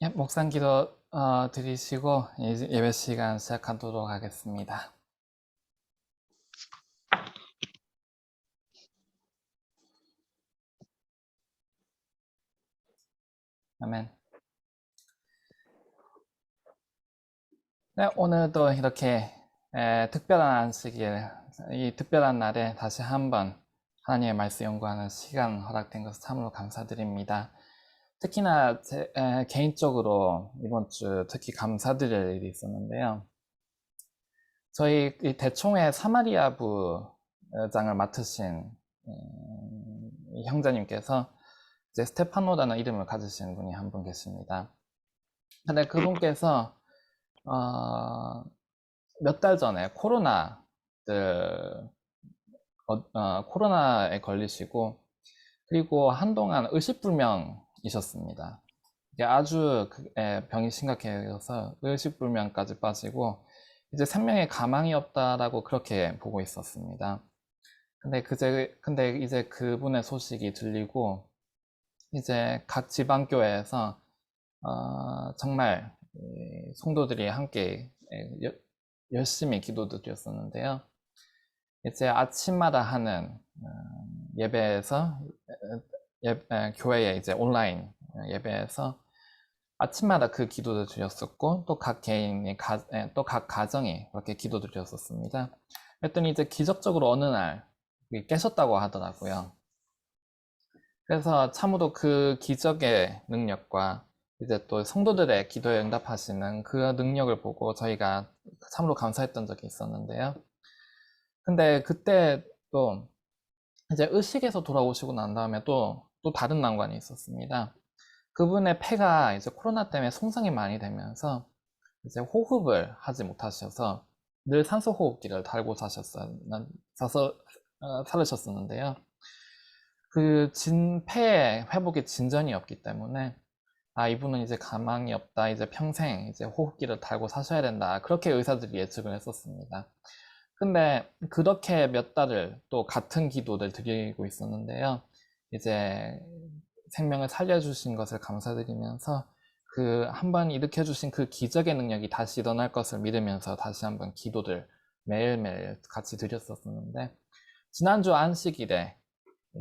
예, 목상 기도 드리시고 이제 예배 시간 시작하도록 하겠습니다. 아멘. 네, 오늘도 이렇게 특별한 안식일, 이 특별한 날에 다시 한번 하나님의 말씀 연구하는 시간 허락된 것을 참으로 감사드립니다. 특히나 개인적으로 이번 주 특히 감사드릴 일이 있었는데요. 저희 이 대총회 사마리아 부장을 맡으신 이 형제님께서 이제 스테파노라는 이름을 가지신 분이 한 분 계십니다. 근데 그분께서 몇 달 전에 코로나에 걸리시고 그리고 한동안 의식불명이셨습니다. 이게 아주 병이 심각해서 의식불명까지 빠지고 이제 생명에 가망이 없다라고 그렇게 보고 있었습니다. 근데 이제 그분의 소식이 들리고 이제 각 지방교회에서 정말 성도들이 함께 열심히 기도도 드렸었는데요. 이제 아침마다 하는 예배에서 교회에 이제 온라인 예배에서 아침마다 그 기도를 드렸었고 또 각 개인이 또 각 가정이 그렇게 기도를 드렸었습니다. 그랬더니 이제 기적적으로 어느 날 깨셨다고 하더라고요. 그래서 참으로 그 기적의 능력과 이제 또 성도들의 기도에 응답하시는 그 능력을 보고 저희가 참으로 감사했던 적이 있었는데요. 근데 그때 또 이제 의식에서 돌아오시고 난 다음에 또 다른 난관이 있었습니다. 그분의 폐가 이제 코로나 때문에 손상이 많이 되면서 이제 호흡을 하지 못하셔서 늘 산소 호흡기를 달고 살으셨었는데요. 그 폐의 회복의 진전이 없기 때문에 이분은 이제 가망이 없다, 이제 평생 이제 호흡기를 달고 사셔야 된다, 그렇게 의사들이 예측을 했었습니다. 근데 그렇게 몇 달을 또 같은 기도를 드리고 있었는데요. 이제 생명을 살려주신 것을 감사드리면서 그 한번 일으켜주신 그 기적의 능력이 다시 일어날 것을 믿으면서 다시 한번 기도를 매일매일 같이 드렸었는데, 지난주 안식일에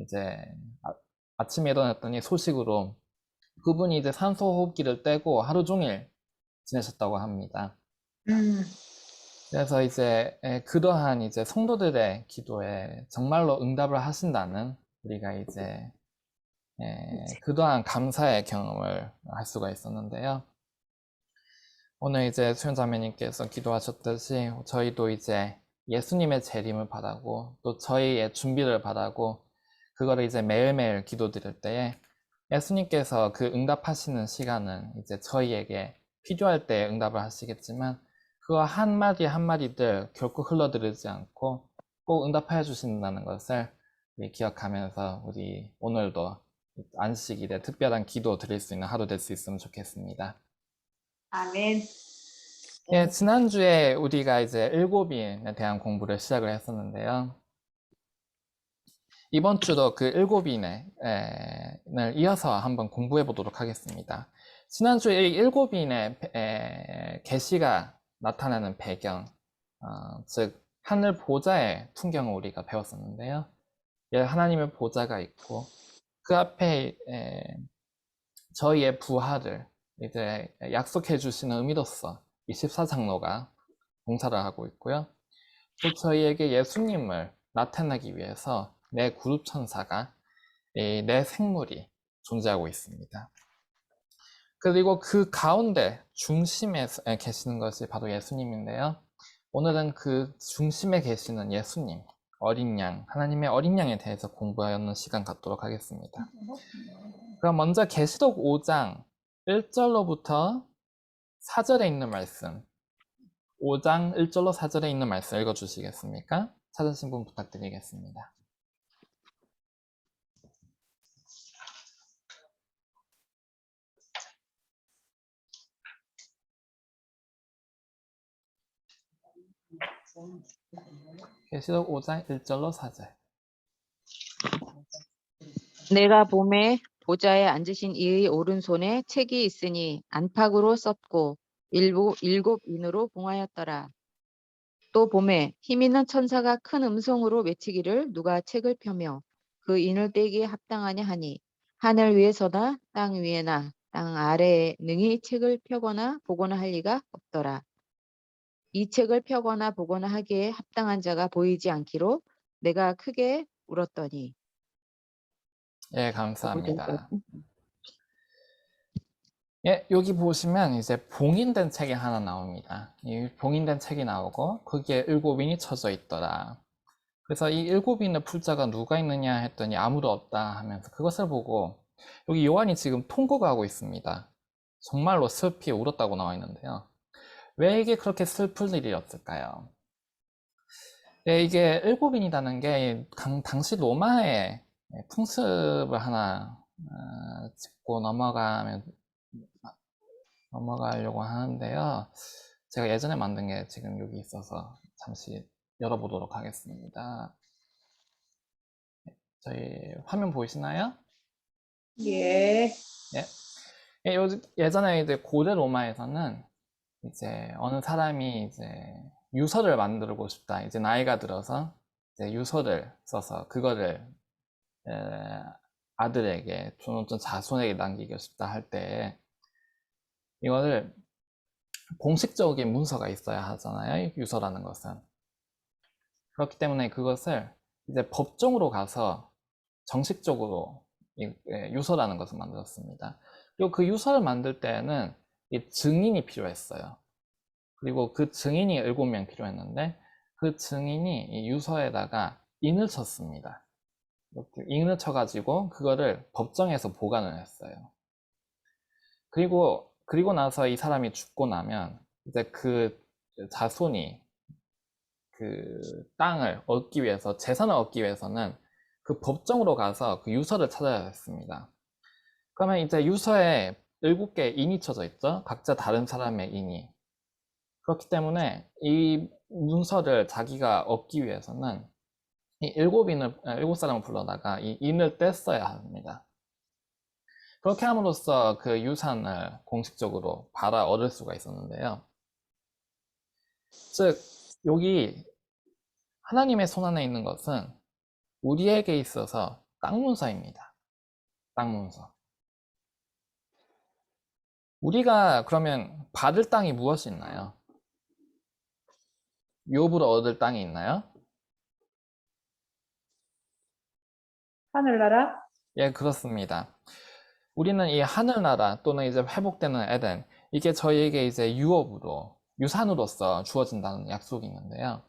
이제 아침에 일어났더니 소식으로 그분이 이제 산소호흡기를 떼고 하루 종일 지내셨다고 합니다. 그래서 이제 그러한 이제 성도들의 기도에 정말로 응답을 하신다는, 우리가 이제 그러한 감사의 경험을 할 수가 있었는데요. 오늘 이제 수연자매님께서 기도하셨듯이 저희도 이제 예수님의 재림을 바라고 또 저희의 준비를 바라고 그거를 이제 매일매일 기도드릴 때에 예수님께서 그 응답하시는 시간은 이제 저희에게 필요할 때 응답을 하시겠지만 그거 한마디 한마디들 결코 흘러들이지 않고 꼭 응답해 주신다는 것을 기억하면서 우리 오늘도 안식일에 특별한 기도 드릴 수 있는 하루 될 수 있으면 좋겠습니다. 아멘. 예, 지난주에 우리가 이제 일곱인에 대한 공부를 시작을 했었는데요. 이번 주도 그 일곱인을 이어서 한번 공부해 보도록 하겠습니다. 지난주에 일곱인의 계시가 나타나는 배경, 즉 하늘 보좌의 풍경을 우리가 배웠었는데요. 하나님의 보좌가 있고 그 앞에 저희의 부활을 이제 약속해 주시는 의미로서 24장로가 봉사를 하고 있고요. 또 저희에게 예수님을 나타내기 위해서 내 그룹 천사가 내 생물이 존재하고 있습니다. 그리고 그 가운데 중심에 계시는 것이 바로 예수님인데요. 오늘은 그 중심에 계시는 예수님, 어린 양, 하나님의 어린 양에 대해서 공부하는 시간 갖도록 하겠습니다. 그럼 먼저 계시록 5장 1절로부터 4절에 있는 말씀, 5장 1절로 4절에 있는 말씀 읽어주시겠습니까? 찾으신 분 부탁드리겠습니다. 계시록 5장 1절로 4절. 내가 봄에 보좌에 앉으신 이의 오른손에 책이 있으니 안팎으로 썼고 일곱 인으로 봉하였더라. 또 보매 힘 있는 천사가 큰 음성으로 외치기를 누가 책을 펴며 그 인을 떼기에 합당하냐 하니 하늘 위에서나 땅 위에나 땅 아래에 능히 책을 펴거나 보거나 할 리가 없더라. 이 책을 펴거나 보거나 하기에 합당한 자가 보이지 않기로 내가 크게 울었더니. 예, 감사합니다. 예, 여기 보시면 이제 봉인된 책이 하나 나옵니다. 이 봉인된 책이 나오고 거기에 7인이 쳐져 있더라. 그래서 이 7인의 풀자가 누가 있느냐 했더니 아무도 없다 하면서 그것을 보고 여기 요한이 지금 통곡을 하고 있습니다. 정말로 슬피 울었다고 나와 있는데요. 왜 이게 그렇게 슬플 일이었을까요? 예, 이게 7인이라는 게 당시 로마의 풍습을 하나 짚고 넘어가려고 하는데요. 제가 예전에 만든 게 지금 여기 있어서 잠시 열어보도록 하겠습니다. 저희 화면 보이시나요? 예. 예, 예전에 이제 고대 로마에서는 이제 어느 사람이 이제 유서를 만들고 싶다. 이제 나이가 들어서 이제 유서를 써서 그거를 아들에게 또는 자손에게 남기고 싶다 할 때 이거를 공식적인 문서가 있어야 하잖아요. 유서라는 것은. 그렇기 때문에 그것을 이제 법정으로 가서 정식적으로 유서라는 것을 만들었습니다. 그리고 그 유서를 만들 때에는 이 증인이 필요했어요. 그리고 그 증인이 7명 필요했는데 그 증인이 이 유서에다가 인을 쳤습니다. 이렇게 인을 쳐가지고 그거를 법정에서 보관을 했어요. 그리고 나서 이 사람이 죽고 나면 이제 그 자손이 그 땅을 얻기 위해서, 재산을 얻기 위해서는 그 법정으로 가서 그 유서를 찾아야 했습니다. 그러면 이제 유서에 7개의 인이 쳐져 있죠. 각자 다른 사람의 인이. 그렇기 때문에 이 문서를 자기가 얻기 위해서는 이 7사람을 불러다가 이 인을 뗐어야 합니다. 그렇게 함으로써 그 유산을 공식적으로 받아 얻을 수가 있었는데요. 즉, 여기 하나님의 손안에 있는 것은 우리에게 있어서 땅 문서입니다. 땅 문서. 우리가 그러면 받을 땅이 무엇이 있나요? 유업으로 얻을 땅이 있나요? 하늘나라? 예, 그렇습니다. 우리는 이 하늘나라 또는 이제 회복되는 에덴, 이게 저희에게 이제 유업으로, 유산으로서 주어진다는 약속이 있는데요.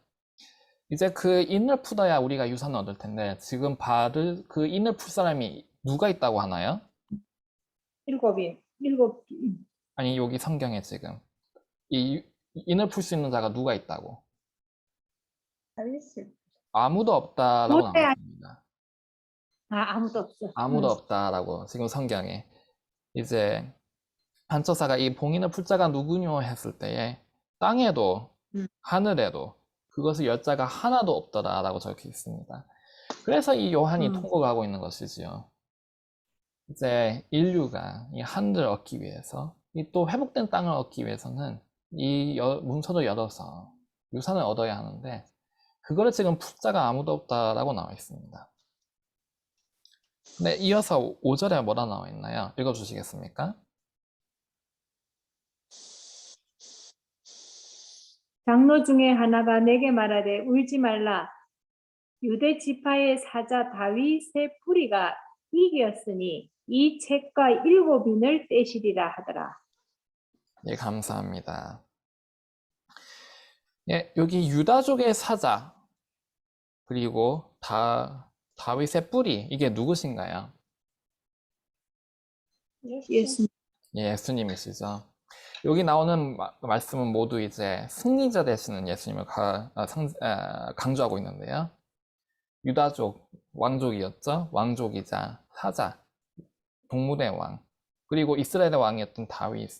이제 그 인을 풀어야 우리가 유산을 얻을 텐데 지금 받을 그 인을 풀 사람이 누가 있다고 하나요? 7인. 아니, 여기 성경에 지금 이 인을 풀 수 있는 자가 누가 있다고? 아무도 없다라고 나왔습니다. 아무도 없어. 아무도 없다라고 지금 성경에 이제 반처사가 이 봉인을 풀 자가 누구뇨 했을 때에 땅에도 하늘에도 그것을 열 자가 하나도 없더라라고 적혀 있습니다. 그래서 이 요한이 통곡하고 있는 것이지요. 이제 인류가 이 하늘을 얻기 위해서 이 또 회복된 땅을 얻기 위해서는 이 문서를 열어서 유산을 얻어야 하는데 그거를 지금 풀 자가 아무도 없다라고 나와 있습니다. 근데 이어서 5절에 뭐라 나와 있나요? 읽어주시겠습니까? 장로 중에 하나가 내게 말하되 울지 말라. 유대 지파의 사자 다윗의 뿌리가 이겼으니 이 책과 7인을 떼시리라 하더라. 예, 감사합니다. 예, 여기 유다족의 사자 그리고 다윗의 뿌리, 이게 누구신가요? 예수. 예, 예수님이시죠. 여기 나오는 말씀은 모두 이제 승리자 되시는 예수님을 강조하고 있는데요. 유다족, 왕족이었죠. 왕족이자 사자, 동물의 왕, 그리고 이스라엘의 왕이었던 다윗.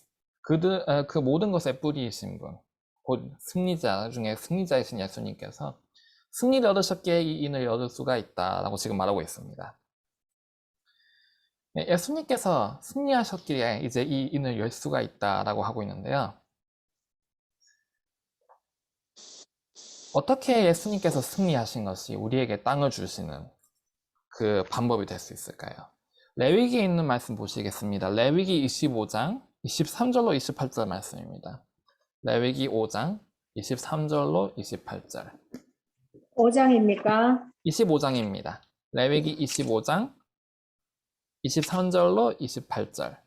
그 모든 것의 뿌리이신 분, 곧 승리자 중에 승리자이신 예수님께서 승리를 얻으셨기에 이 인을 얻을 수가 있다라고 지금 말하고 있습니다. 예수님께서 승리하셨기에 이제 이 인을 열 수가 있다라고 하고 있는데요. 어떻게 예수님께서 승리하신 것이 우리에게 땅을 주시는 그 방법이 될 수 있을까요? 레위기에 있는 말씀 보시겠습니다. 레위기 25장 23절로 28절 말씀입니다. 레위기 5장 23절로 28절. 5장입니까? 25장입니다. 레위기 25장 23절로 28절.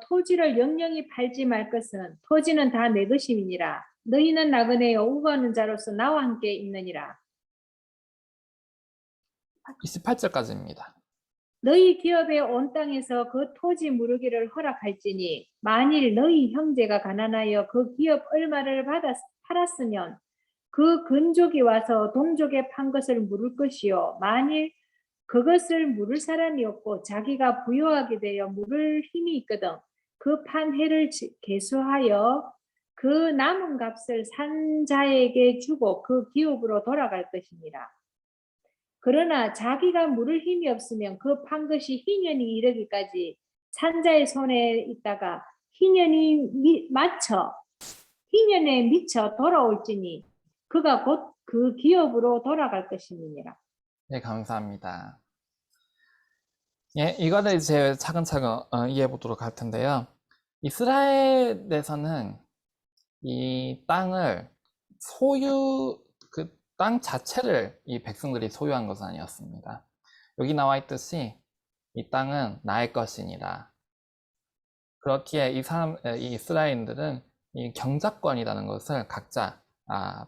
토지를 영영히 팔지 말 것은 토지는 다 내 것임이니라. 너희는 나그네여 우거하는 자로서 나와 함께 있느니라. 28절까지입니다. 너희 기업의 온 땅에서 그 토지 무르기를 허락할지니 만일 너희 형제가 가난하여 그 기업 얼마를 팔았으면 그 근족이 와서 동족에 판 것을 물을 것이요 만일 그것을 물을 사람이 없고 자기가 부요하게 되어 물을 힘이 있거든 그 판 해를 계수하여 그 남은 값을 산 자에게 주고 그 기업으로 돌아갈 것이니라. 그러나 자기가 물을 힘이 없으면 그 판 것이 희년이 이르기까지 산자의 손에 있다가 희년에 미쳐 돌아올지니 그가 곧 그 기업으로 돌아갈 것임이니라. 네, 감사합니다. 예, 이거를 이제 차근차근 이해해 보도록 할 텐데요. 이스라엘에서는 이 땅을 그 땅 자체를 이 백성들이 소유한 것은 아니었습니다. 여기 나와 있듯이 이 땅은 나의 것이니라. 그렇기에 이 이스라엘인들은 이 경작권이라는 것을 각자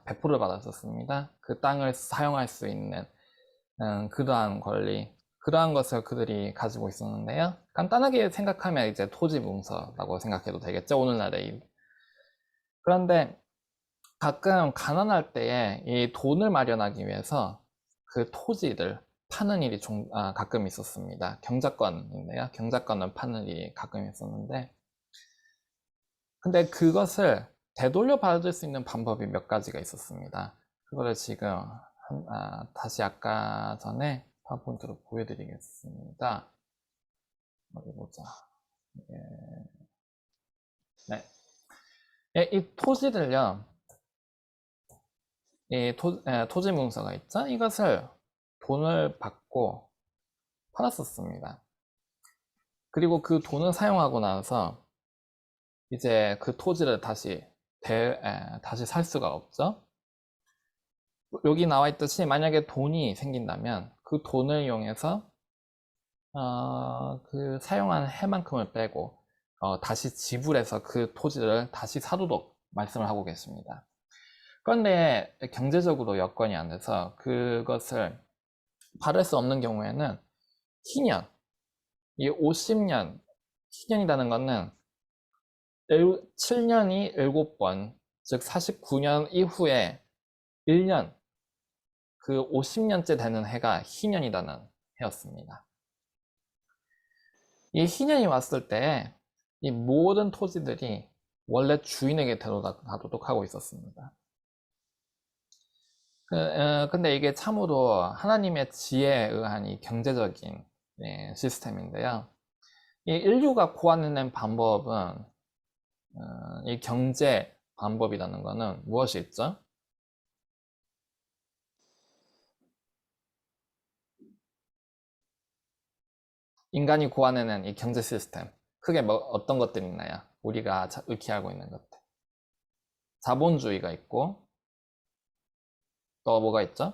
배포를 받았었습니다. 그 땅을 사용할 수 있는 그러한 권리, 그러한 것을 그들이 가지고 있었는데요. 간단하게 생각하면 이제 토지 문서라고 생각해도 되겠죠, 오늘날의. 그런데 가끔 가난할 때에 이 돈을 마련하기 위해서 그 토지를 파는 일이 가끔 있었습니다. 경작권인데요. 경작권을 파는 일이 가끔 있었는데, 근데 그것을 되돌려 받을 수 있는 방법이 몇 가지가 있었습니다. 그거를 지금 다시 아까 전에 파워포인트로 보여드리겠습니다. 어디 보자. 네. 이 토지를요, 이 토지 문서가 있죠? 이것을 돈을 받고 팔았었습니다. 그리고 그 돈을 사용하고 나서 이제 그 토지를 다시 살 수가 없죠. 여기 나와 있듯이 만약에 돈이 생긴다면 그 돈을 이용해서 그 사용한 해만큼을 빼고 다시 지불해서 그 토지를 다시 사도록 말씀을 하고 계십니다. 그런데 경제적으로 여건이 안 돼서 그것을 받을 수 없는 경우에는 희년, 이 50년, 희년이라는 것은 7년이 7번, 즉 49년 이후에 1년, 그 50년째 되는 해가 희년이라는 해였습니다. 이 희년이 왔을 때 이 모든 토지들이 원래 주인에게 되돌아가도록 하고 있었습니다. 근데 이게 참으로 하나님의 지혜에 의한 이 경제적인 시스템인데요. 이 인류가 고안해낸 방법은 이 경제 방법이라는 것은 무엇이 있죠? 인간이 고안해낸 이 경제 시스템, 크게 어떤 것들이 있나요? 우리가 익히 알고 있는 것들. 자본주의가 있고, 또 뭐가 있죠?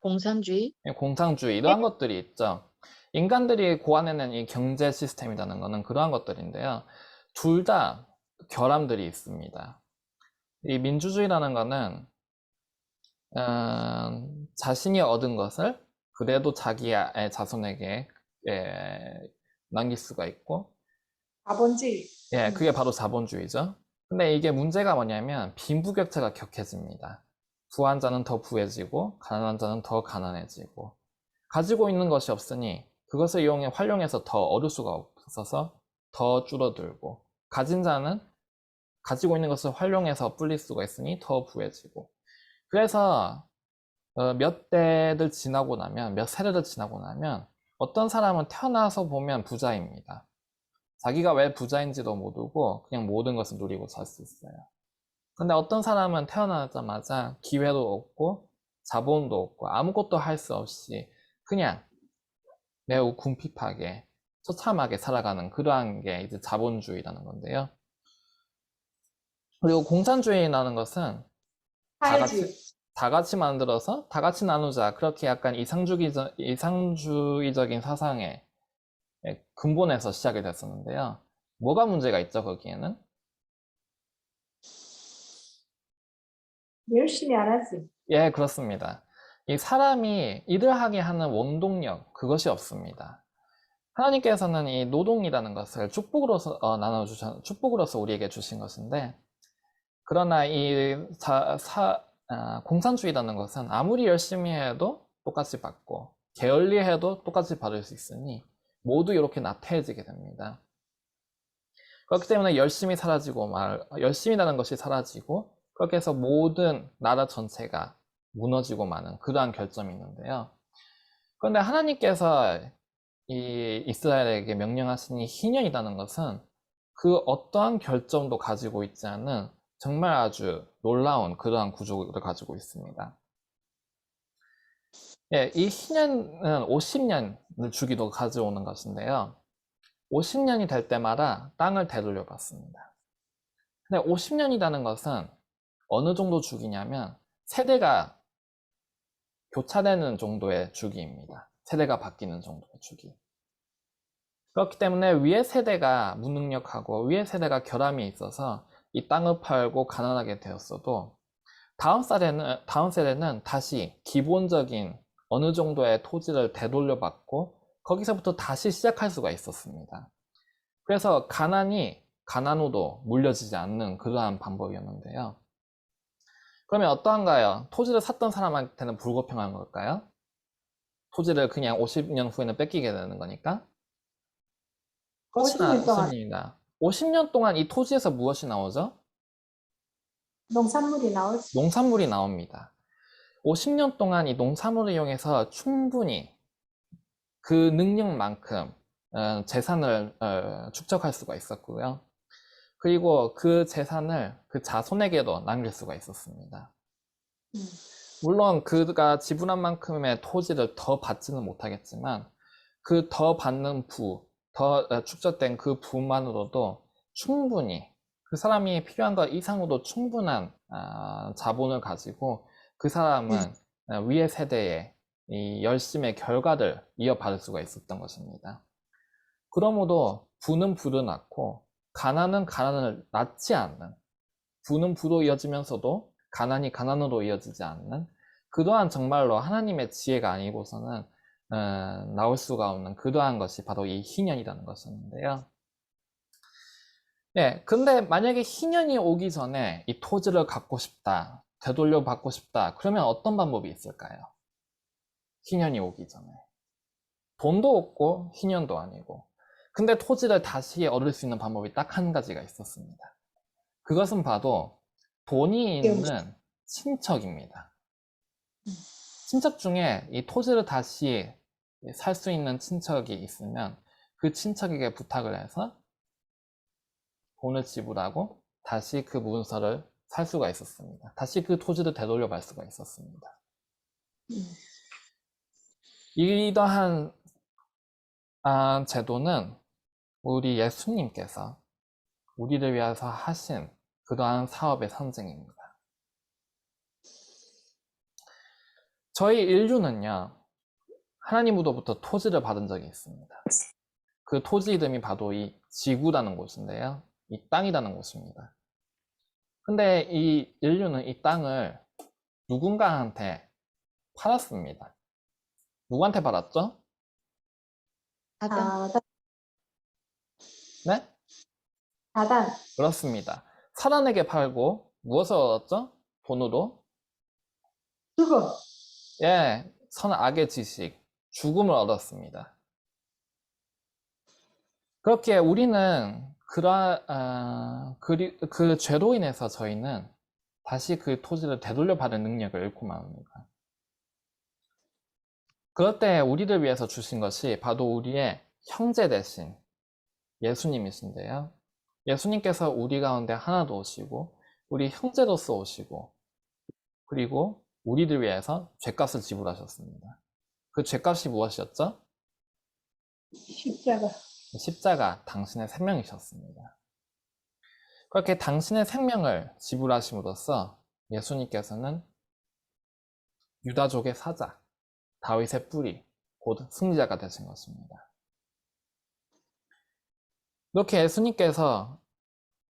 공산주의, 공산주의, 이러한 것들이 있죠. 인간들이 고안해낸 이 경제 시스템이라는 것은 그러한 것들인데요. 둘 다 결함들이 있습니다. 이 민주주의라는 것은 자신이 얻은 것을 그래도 자기의 자손에게 남길 수가 있고, 자본주의. 그게 바로 자본주의죠. 근데 이게 문제가 뭐냐면 빈부격차가 격해집니다. 부한 자는 더 부해지고 가난한 자는 더 가난해지고, 가지고 있는 것이 없으니 그것을 활용해서 더 얻을 수가 없어서 더 줄어들고, 가진 자는 가지고 있는 것을 활용해서 불릴 수가 있으니 더 부해지고, 그래서 몇 대를 지나고 나면, 몇 세대를 지나고 나면 어떤 사람은 태어나서 보면 부자입니다. 자기가 왜 부자인지도 모르고 그냥 모든 것을 누리고 살 수 있어요. 근데 어떤 사람은 태어나자마자 기회도 없고 자본도 없고 아무것도 할 수 없이 그냥 매우 궁핍하게 처참하게 살아가는 그러한 게 이제 자본주의라는 건데요. 그리고 공산주의라는 것은 다 같이 만들어서 다 같이 나누자, 그렇게 약간 이상주의적인 사상의 근본에서 시작이 됐었는데요. 뭐가 문제가 있죠, 거기에는? 열심히 안 하지. 예, 그렇습니다. 이 사람이 일을 하게 하는 원동력, 그것이 없습니다. 하나님께서는 이 노동이라는 것을 축복으로서 축복으로서 우리에게 주신 것인데, 그러나 이 공산주의라는 것은 아무리 열심히 해도 똑같이 받고 게을리해도 똑같이 받을 수 있으니 모두 이렇게 나태해지게 됩니다. 그렇기 때문에 열심이라는 것이 사라지고, 그렇게 해서 모든 나라 전체가 무너지고 마는 그러한 결점이 있는데요. 그런데 하나님께서 이 이스라엘에게 명령하신 이 희년이라는 것은 그 어떠한 결점도 가지고 있지 않은 정말 아주 놀라운 그러한 구조를 가지고 있습니다. 예, 이 희년은 50년을 주기도 가져오는 것인데요. 50년이 될 때마다 땅을 되돌려 받습니다. 근데 50년이라는 것은 어느 정도 주기냐면 세대가 교차되는 정도의 주기입니다. 세대가 바뀌는 정도의 주기. 그렇기 때문에 위의 세대가 무능력하고 위의 세대가 결함이 있어서 이 땅을 팔고 가난하게 되었어도 다음 세대는 다시 기본적인 어느 정도의 토지를 되돌려 받고 거기서부터 다시 시작할 수가 있었습니다. 그래서 가난이 가난으로 물려지지 않는 그러한 방법이었는데요. 그러면 어떠한가요? 토지를 샀던 사람한테는 불공평한 걸까요? 토지를 그냥 50년 후에는 뺏기게 되는 거니까? 그렇진 50년 동안. 않습니다. 50년 동안 이 토지에서 무엇이 나오죠? 농산물이 나오지. 농산물이 나옵니다. 50년 동안 이 농산물을 이용해서 충분히 그 능력만큼 재산을 축적할 수가 있었고요. 그리고 그 재산을 그 자손에게도 남길 수가 있었습니다. 물론 그가 지불한 만큼의 토지를 더 받지는 못하겠지만 그 더 받는 더 축적된 그 부만으로도 충분히 그 사람이 필요한 것 이상으로 충분한 자본을 가지고 그 사람은 위의 세대의 이 열심의 결과를 이어받을 수가 있었던 것입니다. 그러므로 부는 부를 낳고 가난은 가난을 낳지 않는, 부는 부로 이어지면서도 가난이 가난으로 이어지지 않는, 그러한 정말로 하나님의 지혜가 아니고서는 나올 수가 없는 그러한 것이 바로 이 희년이라는 것이었는데요. 네, 근데 만약에 희년이 오기 전에 이 토지를 갖고 싶다, 되돌려 받고 싶다, 그러면 어떤 방법이 있을까요? 희년이 오기 전에. 돈도 없고 희년도 아니고. 근데 토지를 다시 얻을 수 있는 방법이 딱 한 가지가 있었습니다. 그것은 바로 돈이 있는 친척입니다. 친척 중에 이 토지를 다시 살 수 있는 친척이 있으면 그 친척에게 부탁을 해서 돈을 지불하고 다시 그 문서를 살 수가 있었습니다. 다시 그 토지를 되돌려 받을 수가 있었습니다. 이러한 제도는 우리 예수님께서 우리를 위해서 하신 그러한 사업의 상징입니다. 저희 인류는요, 하나님으로부터 토지를 받은 적이 있습니다. 그 토지 이름이 바로 이 지구라는 곳인데요, 이 땅이라는 곳입니다. 근데 이 인류는 이 땅을 누군가한테 팔았습니다. 누구한테 팔았죠? 아담. 네? 다단. 그렇습니다. 사단에게 팔고 무엇을 얻었죠? 돈으로? 죽음. 예, 선악의 지식, 죽음을 얻었습니다. 그렇게 우리는 그 죄로 인해서 저희는 다시 그 토지를 되돌려받을 능력을 잃고 맙니다. 그럴 때 우리를 위해서 주신 것이 바로 우리의 형제 대신 예수님이신데요. 예수님께서 우리 가운데 하나도 오시고 우리 형제로서 오시고 그리고 우리를 위해서 죗값을 지불하셨습니다. 그 죗값이 무엇이었죠? 십자가. 십자가, 당신의 생명이셨습니다. 그렇게 당신의 생명을 지불하심으로써 예수님께서는 유다족의 사자, 다윗의 뿌리, 곧 승리자가 되신 것입니다. 이렇게 예수님께서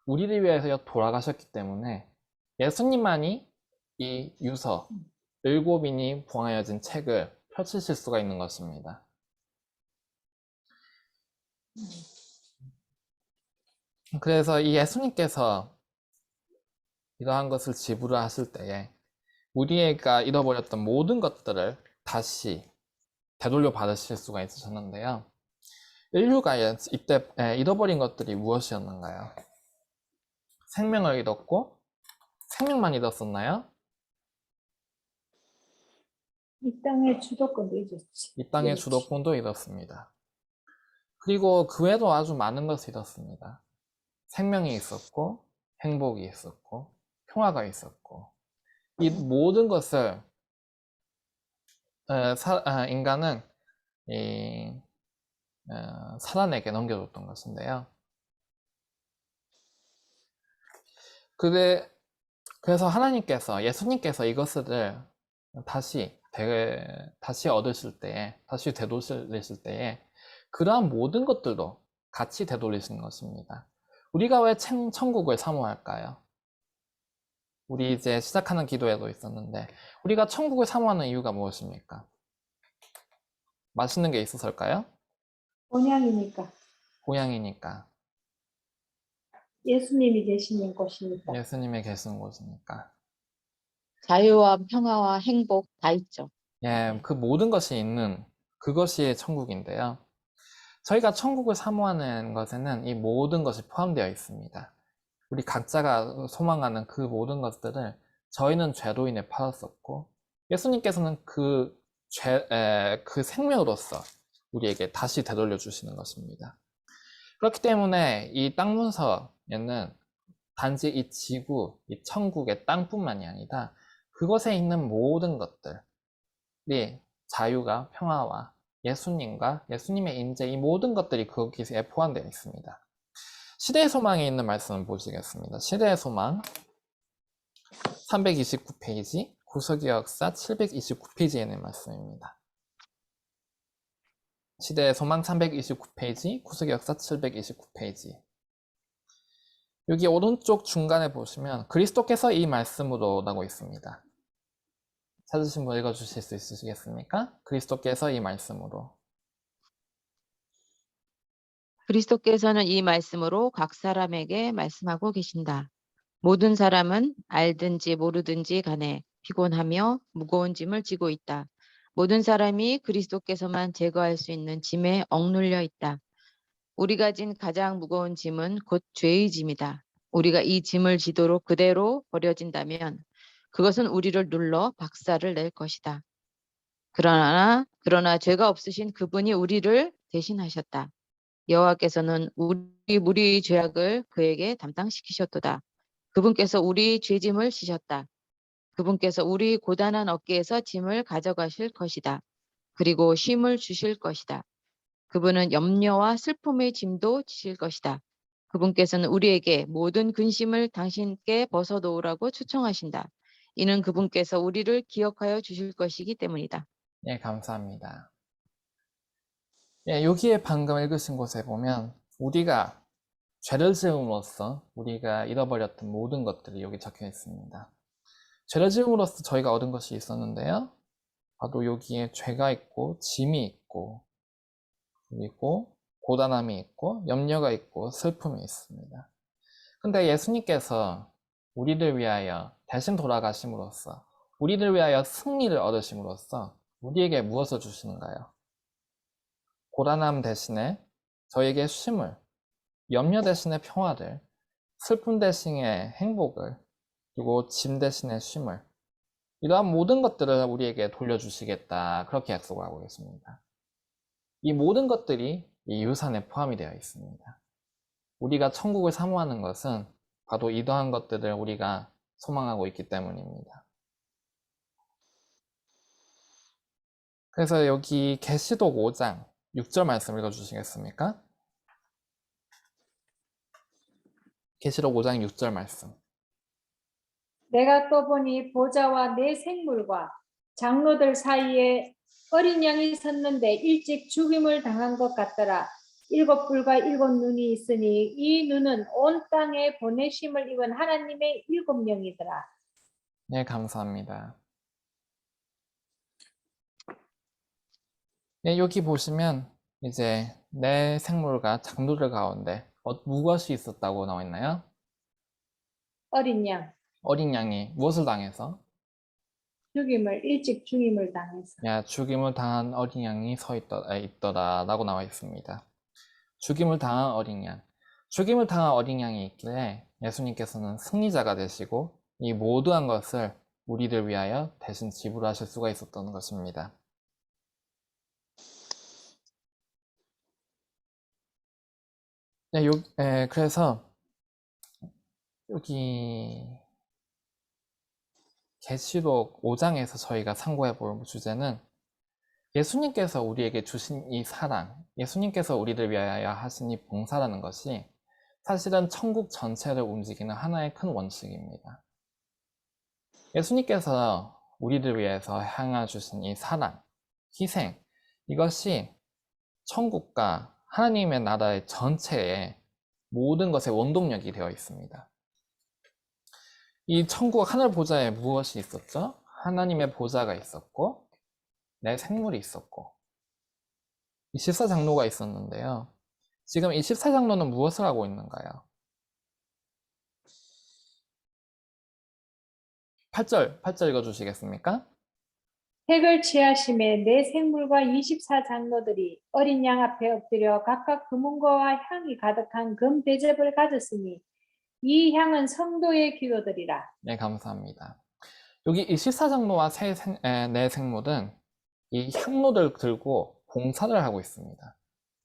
우리를 위해서 돌아가셨기 때문에 예수님만이 이 유서, 7인이 봉하여진 책을 펼치실 수가 있는 것입니다. 그래서 이 예수님께서 이러한 것을 지불을 하실 때에 우리가 잃어버렸던 모든 것들을 다시 되돌려 받으실 수가 있으셨는데요. 인류가 이때 잃어버린 것들이 무엇이었는가요? 생명을 잃었고 생명만 잃었었나요? 이 땅의 주도권도 잊었지. 이 땅의 잃었지. 주도권도 잃었습니다. 그리고 그 외에도 아주 많은 것을 잃었습니다. 생명이 있었고 행복이 있었고 평화가 있었고 이 모든 것을 인간은 사단에게 넘겨줬던 것인데요. 그래서 하나님께서, 예수님께서 이것을 다시 얻으실 때에, 다시 되돌리실 때에 그러한 모든 것들도 같이 되돌리시는 것입니다. 우리가 왜 천국을 사모할까요? 우리 이제 시작하는 기도에도 있었는데 우리가 천국을 사모하는 이유가 무엇입니까? 맛있는 게 있어서일까요? 본향이니까. 고향이니까, 예수님이 계시는 곳이니까. 예수님이 계시는 곳이니까. 자유와 평화와 행복 다 있죠. 예, 그 모든 것이 있는 그것이 천국인데요. 저희가 천국을 사모하는 것에는 이 모든 것이 포함되어 있습니다. 우리 각자가 소망하는 그 모든 것들을 저희는 죄로 인해 팔았었고 예수님께서는 그 생명으로서 우리에게 다시 되돌려 주시는 것입니다. 그렇기 때문에 이 땅 문서에는 단지 이 지구, 이 천국의 땅뿐만이 아니라 그것에 있는 모든 것들이 자유가 평화와 예수님과 예수님의 인재 이 모든 것들이 거기에 포함되어 있습니다. 시대의 소망에 있는 말씀을 보시겠습니다. 시대의 소망 329페이지, 구석의 역사 729페이지에 있는 말씀입니다. 시대의 소망 329페이지, 구석의 역사 729페이지. 여기 오른쪽 중간에 보시면 그리스도께서 이 말씀으로 라고 있습니다. 찾으신 분 읽어주실 수 있으시겠습니까? 그리스도께서 이 말씀으로. 그리스도께서는 이 말씀으로 각 사람에게 말씀하고 계신다. 모든 사람은 알든지 모르든지 간에 피곤하며 무거운 짐을 지고 있다. 모든 사람이 그리스도께서만 제거할 수 있는 짐에 억눌려 있다. 우리가 진 가장 무거운 짐은 곧 죄의 짐이다. 우리가 이 짐을 지도록 그대로 버려진다면 그것은 우리를 눌러 박살을 낼 것이다. 그러나 죄가 없으신 그분이 우리를 대신하셨다. 여호와께서는 우리 무리의 죄악을 그에게 담당시키셨도다. 그분께서 우리 죄짐을 지셨다. 그분께서 우리 고단한 어깨에서 짐을 가져가실 것이다. 그리고 쉼을 주실 것이다. 그분은 염려와 슬픔의 짐도 지실 것이다. 그분께서는 우리에게 모든 근심을 당신께 벗어놓으라고 초청하신다. 이는 그분께서 우리를 기억하여 주실 것이기 때문이다. 예, 감사합니다. 예, 여기에 방금 읽으신 곳에 보면 우리가 죄를 지음으로써 우리가 잃어버렸던 모든 것들이 여기 적혀 있습니다. 죄를 지음으로써 저희가 얻은 것이 있었는데요. 바로 여기에 죄가 있고 짐이 있고 그리고 고단함이 있고 염려가 있고 슬픔이 있습니다. 근데 예수님께서 우리를 위하여 대신 돌아가심으로써 우리를 위하여 승리를 얻으심으로써 우리에게 무엇을 주시는가요? 고단함 대신에 저에게 쉼을, 염려 대신에 평화를, 슬픔 대신에 행복을, 그리고 짐 대신에 쉼을, 이러한 모든 것들을 우리에게 돌려주시겠다, 그렇게 약속을 하고 있습니다. 이 모든 것들이 이 유산에 포함이 되어 있습니다. 우리가 천국을 사모하는 것은 바로 이러한 것들을 우리가 소망하고 있기 때문입니다. 그래서 여기 계시록 5장 6절 말씀 읽어주시겠습니까? 계시록 5장 6절 말씀. 내가 또 보니 보좌와 내 생물과 장로들 사이에 어린 양이 섰는데 일찍 죽임을 당한 것 같더라. 7뿔과 7눈이 있으니 이 눈은 온 땅에 보내심을 입은 하나님의 7명이더라. 네, 감사합니다. 네, 여기 보시면 이제 내 생물과 장로들 가운데 무엇이 있었다고 나와 있나요? 어린 양 어린 양이 무엇을 당해서? 일찍 죽임을 당해서. 죽임을 당한 어린 양이 있더라라고 나와 있습니다. 죽임을 당한 어린 양. 죽임을 당한 어린 양이 있길래 예수님께서는 승리자가 되시고 이 모두한 것을 우리를 위하여 대신 지불하실 수가 있었던 것입니다. 그래서 여기 계시록 5장에서 저희가 상고해 볼 주제는 예수님께서 우리에게 주신 이 사랑, 예수님께서 우리를 위하여 하신 이 봉사라는 것이 사실은 천국 전체를 움직이는 하나의 큰 원칙입니다. 예수님께서 우리를 위해서 향해 주신 이 사랑, 희생, 이것이 천국과 하나님의 나라의 전체의 모든 것의 원동력이 되어 있습니다. 이 천국 하늘 보좌에 무엇이 있었죠? 하나님의 보좌가 있었고 내 생물이 있었고 24장로가 있었는데요. 지금 이 14장로는 무엇을 하고 있는가요? 8절 읽어주시겠습니까? 택을 취하심에 내 생물과 24장로들이 어린 양 앞에 엎드려 각각 금은과 향이 가득한 금 대접을 가졌으니 이 향은 성도의 기도들이라. 네, 감사합니다. 여기 이 14장로와 내 생물은 이 향로를 들고 봉사를 하고 있습니다.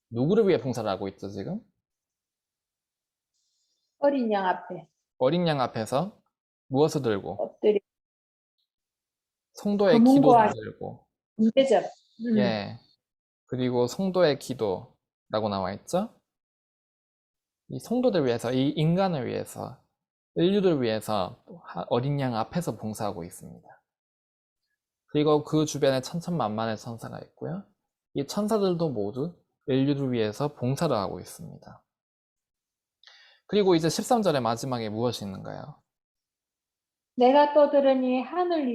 누구를 위해 봉사를 하고 있죠, 지금? 어린 양 앞에 어린 양 앞에서 무엇을 들고? 엎드려 성도의 금은과 기도를 들고. 대접. 예. 그리고 성도의 기도라고 나와 있죠? 이 성도들 위해서, 이 인간을 위해서, 인류를 위해서 어린 양 앞에서 봉사하고 있습니다. 그리고 그 주변에 천천만만의 천사가 있고요. 이 천사들도 모두 인류를 위해서 봉사를 하고 있습니다. 그리고 이제 13절의 마지막에 무엇이 있는가요? 내가 또 들으니 하늘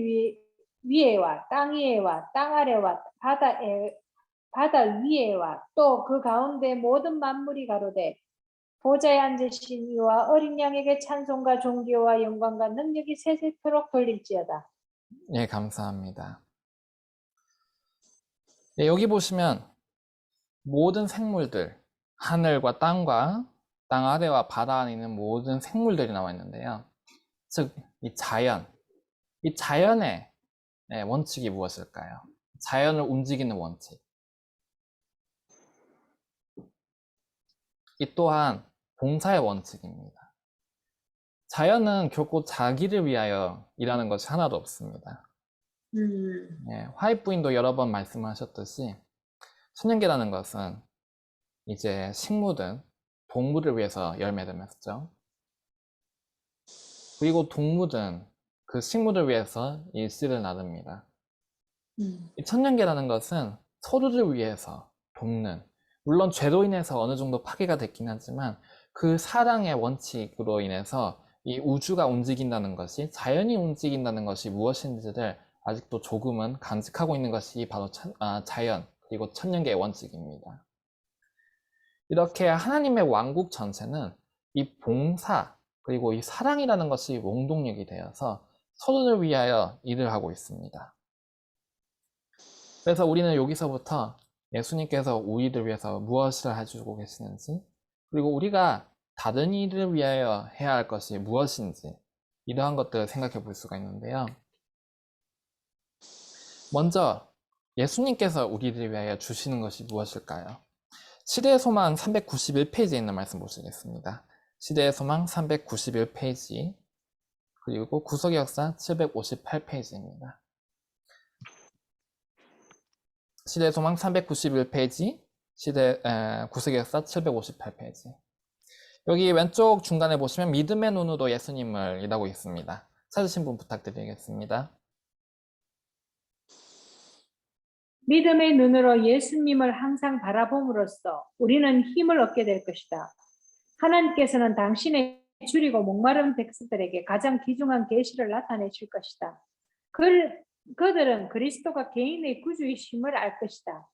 위에와 땅 위에와 땅 아래와 바다 위에와 또 그 가운데 모든 만물이 가로되 보좌에 앉으신 이와 어린 양에게 찬송과 존귀와 영광과 능력이 세세토록 돌릴지어다. 예, 감사합니다. 예, 여기 보시면 모든 생물들, 하늘과 땅과 땅 아래와 바다 안에 있는 모든 생물들이 나와 있는데요. 즉, 이 자연의 원칙이 무엇일까요? 자연을 움직이는 원칙. 이 또한 봉사의 원칙입니다. 자연은 결코 자기를 위하여 일하는 것이 하나도 없습니다. 화이트 부인도 여러 번 말씀하셨듯이 천연계라는 것은 이제 식물은 동물을 위해서 열매를 맺죠. 그리고 동물은 그 식물을 위해서 이 씨를 나릅니다. 이 천연계라는 것은 서로를 위해서 돕는, 물론 죄로 인해서 어느 정도 파괴가 됐긴 하지만 그 사랑의 원칙으로 인해서 이 우주가 움직인다는 것이, 자연이 움직인다는 것이 무엇인지를 아직도 조금은 간직하고 있는 것이 바로 자연 그리고 천연계의 원칙입니다. 이렇게 하나님의 왕국 전체는 이 봉사 그리고 이 사랑이라는 것이 원동력이 되어서 서로를 위하여 일을 하고 있습니다. 그래서 우리는 여기서부터 예수님께서 우리를 위해서 무엇을 해주고 계시는지, 그리고 우리가 다른 이를 위하여 해야 할 것이 무엇인지, 이러한 것들을 생각해 볼 수가 있는데요. 먼저 예수님께서 우리를 위하여 주시는 것이 무엇일까요? 시대의 소망 391페이지에 있는 말씀 보시겠습니다. 시대의 소망 391페이지, 그리고 구속의 역사 758페이지입니다. 시대의 소망 391페이지, 구속의 역사 758페이지. 여기 왼쪽 중간에 보시면 믿음의 눈으로 예수님을 이라고 있습니다. 찾으신 분 부탁드리겠습니다. 믿음의 눈으로 예수님을 항상 바라봄으로써 우리는 힘을 얻게 될 것이다. 하나님께서는 당신의 줄이고 목마른 백성들에게 가장 귀중한 계시를 나타내실 것이다. 그들은 그리스도가 개인의 구주이심을 알 것이다.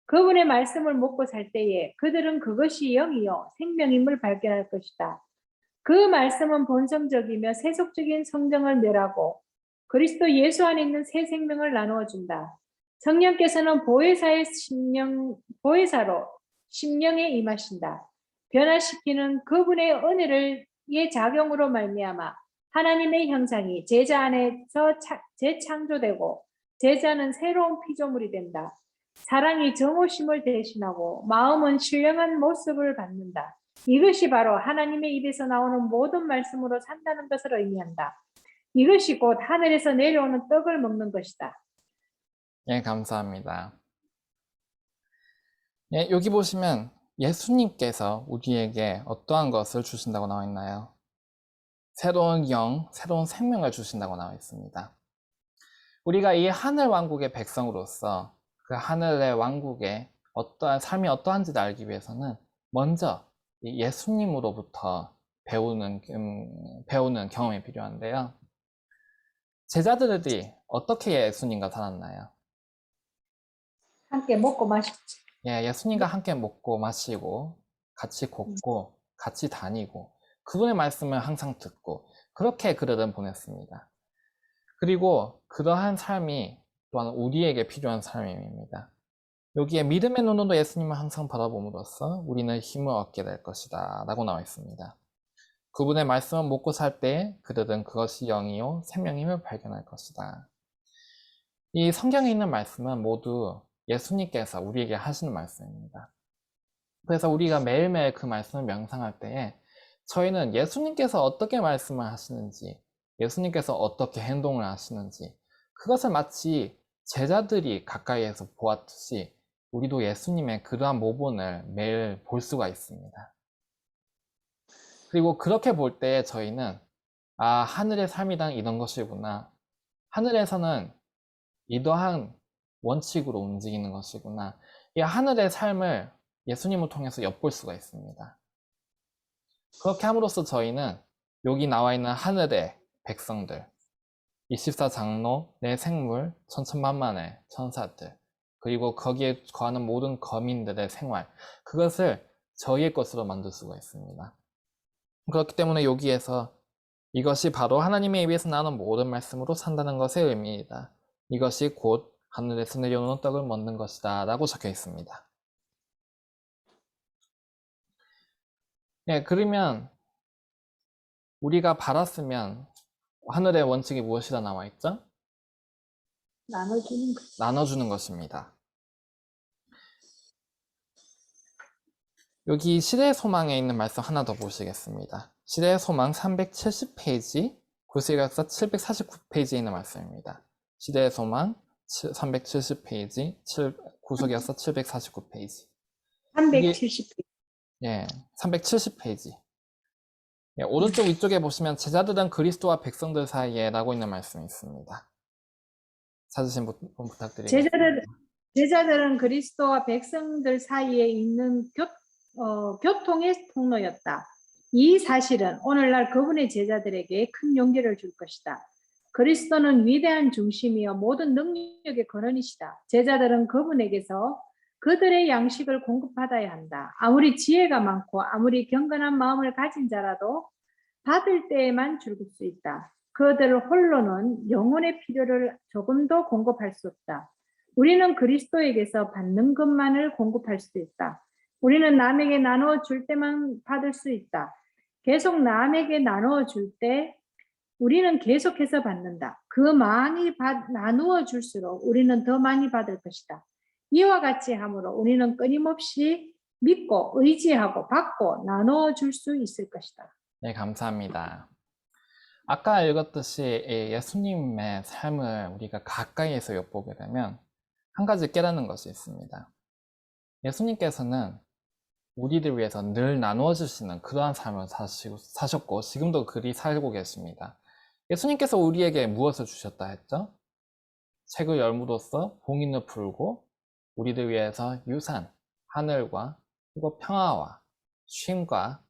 그분의 말씀을 먹고 살 때에 그들은 그것이 영이요 생명임을 발견할 것이다. 그 말씀은 본성적이며 세속적인 성정을 멸하고 그리스도 예수 안에 있는 새 생명을 나누어 준다. 성령께서는 보혜사로 심령에 임하신다. 변화시키는 그분의 은혜를 작용으로 말미암아 하나님의 형상이 제자 안에서 재창조되고 제자는 새로운 피조물이 된다. 사랑이 정오심을 대신하고 마음은 신령한 모습을 갖는다. 이것이 바로 하나님의 입에서 나오는 모든 말씀으로 산다는 것을 의미한다. 이것이 곧 하늘에서 내려오는 떡을 먹는 것이다. 예, 감사합니다. 예, 여기 보시면 예수님께서 우리에게 어떠한 것을 주신다고 나와 있나요? 새로운 영, 새로운 생명을 주신다고 나와 있습니다. 우리가 이 하늘 왕국의 백성으로서 그 하늘의 왕국의 어떠한 삶이 어떠한지를 알기 위해서는 먼저 이 예수님으로부터 배우는 경험이 필요한데요. 제자들이 어떻게 예수님과 살았나요? 함께 먹고 마셨지. 예, 예수님과 함께 먹고 마시고 같이 걷고 같이 다니고 그분의 말씀을 항상 듣고 그렇게 그들은 보냈습니다. 그리고 그러한 삶이 또한 우리에게 필요한 삶입니다. 여기에 믿음의 눈으로 예수님을 항상 바라봄으로써 우리는 힘을 얻게 될 것이다 라고 나와 있습니다. 그분의 말씀을 먹고 살 때 그들은 그것이 영이요 생명임을 발견할 것이다. 이 성경에 있는 말씀은 모두 예수님께서 우리에게 하시는 말씀입니다. 그래서 우리가 매일매일 그 말씀을 명상할 때에 저희는 예수님께서 어떻게 말씀을 하시는지, 예수님께서 어떻게 행동을 하시는지, 그것을 마치 제자들이 가까이에서 보았듯이 우리도 예수님의 그러한 모본을 매일 볼 수가 있습니다. 그리고 그렇게 볼 때 저희는 하늘의 삶이란 이런 것이구나. 하늘에서는 이러한 원칙으로 움직이는 것이구나. 이 하늘의 삶을 예수님을 통해서 엿볼 수가 있습니다. 그렇게 함으로써 저희는 여기 나와 있는 하늘의 백성들, 24장로, 내 생물, 천천만만의 천사들, 그리고 거기에 거하는 모든 거민들의 생활, 그것을 저희의 것으로 만들 수가 있습니다. 그렇기 때문에 여기에서 이것이 바로 하나님의 입에서 나오는 모든 말씀으로 산다는 것의 의미이다. 이것이 곧 하늘에서 내려오는 떡을 먹는 것이다 라고 적혀 있습니다. 네, 그러면 우리가 받았으면 하늘의 원칙이 무엇이라 나와 있죠? 나눠주는 것. 나눠주는 것입니다. 여기 시대의 소망에 있는 말씀 하나 더 보시겠습니다. 시대의 소망 370페이지, 구속역사 749페이지에 있는 말씀입니다. 시대의 소망 370페이지, 구속역사 749페이지. 370. 예, 370페이지. 예, 오른쪽 위쪽에 보시면 제자들은 그리스도와 백성들 사이에 라고 있는 말씀이 있습니다. 찾으신 분 부탁드리겠습니다. 제자들은 그리스도와 백성들 사이에 있는 교통의 통로였다. 이 사실은 오늘날 그분의 제자들에게 큰 용기를 줄 것이다. 그리스도는 위대한 중심이요 모든 능력의 근원이시다. 제자들은 그분에게서 그들의 양식을 공급받아야 한다. 아무리 지혜가 많고 아무리 경건한 마음을 가진 자라도 받을 때에만 즐길 수 있다. 그들 홀로는 영혼의 필요를 조금도 공급할 수 없다. 우리는 그리스도에게서 받는 것만을 공급할 수 있다. 우리는 남에게 나누어 줄 때만 받을 수 있다. 계속 남에게 나누어 줄 때 우리는 계속해서 받는다. 그 많이 나누어 줄수록 우리는 더 많이 받을 것이다. 이와 같이 함으로 우리는 끊임없이 믿고 의지하고 받고 나누어 줄 수 있을 것이다. 네, 감사합니다. 아까 읽었듯이 이 예수님의 삶을 우리가 가까이에서 엿보게 되면 한 가지 깨닫는 것이 있습니다. 예수님께서는 우리들 위해서 늘 나누어 주시는 그러한 삶을 사셨고 지금도 그리 살고 계십니다. 예수님께서 우리에게 무엇을 주셨다 했죠? 책을 열무로써 봉인을 풀고 우리들 위해서 유산, 하늘과 그리고 평화와 쉼과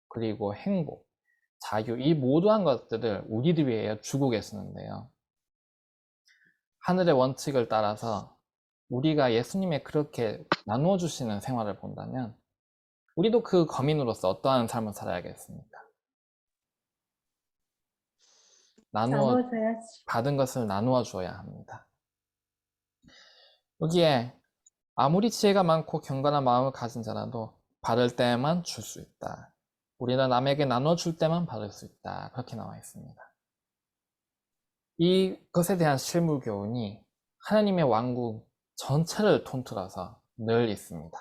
그리고 행복, 자유, 이 모두한 것들을 우리들 위해 주고 계시는데요. 하늘의 원칙을 따라서 우리가 예수님의 그렇게 나누어 주시는 생활을 본다면 우리도 그 거민으로서 어떠한 삶을 살아야겠습니까? 나누어져야지. 받은 것을 나누어 주어야 합니다. 여기에 아무리 지혜가 많고 경건한 마음을 가진 자라도 받을 때만 줄 수 있다. 우리는 남에게 나눠 줄 때만 받을 수 있다. 그렇게 나와 있습니다. 이것에 대한 실무 교훈이 하나님의 왕국 전체를 통틀어서 늘 있습니다.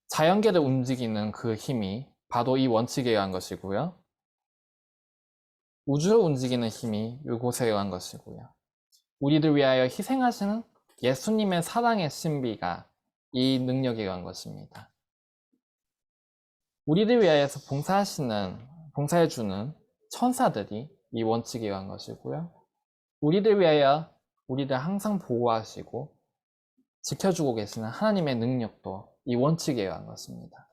자연계를 움직이는 그 힘이 바로 이 원칙에 의한 것이고요. 우주를 움직이는 힘이 이곳에 의한 것이고요. 우리들 위하여 희생하시는 예수님의 사랑의 신비가 이 능력에 의한 것입니다. 우리들 위하여서 봉사해주는 천사들이 이 원칙에 의한 것이고요. 우리들 위하여 우리들 항상 보호하시고 지켜주고 계시는 하나님의 능력도 이 원칙에 의한 것입니다.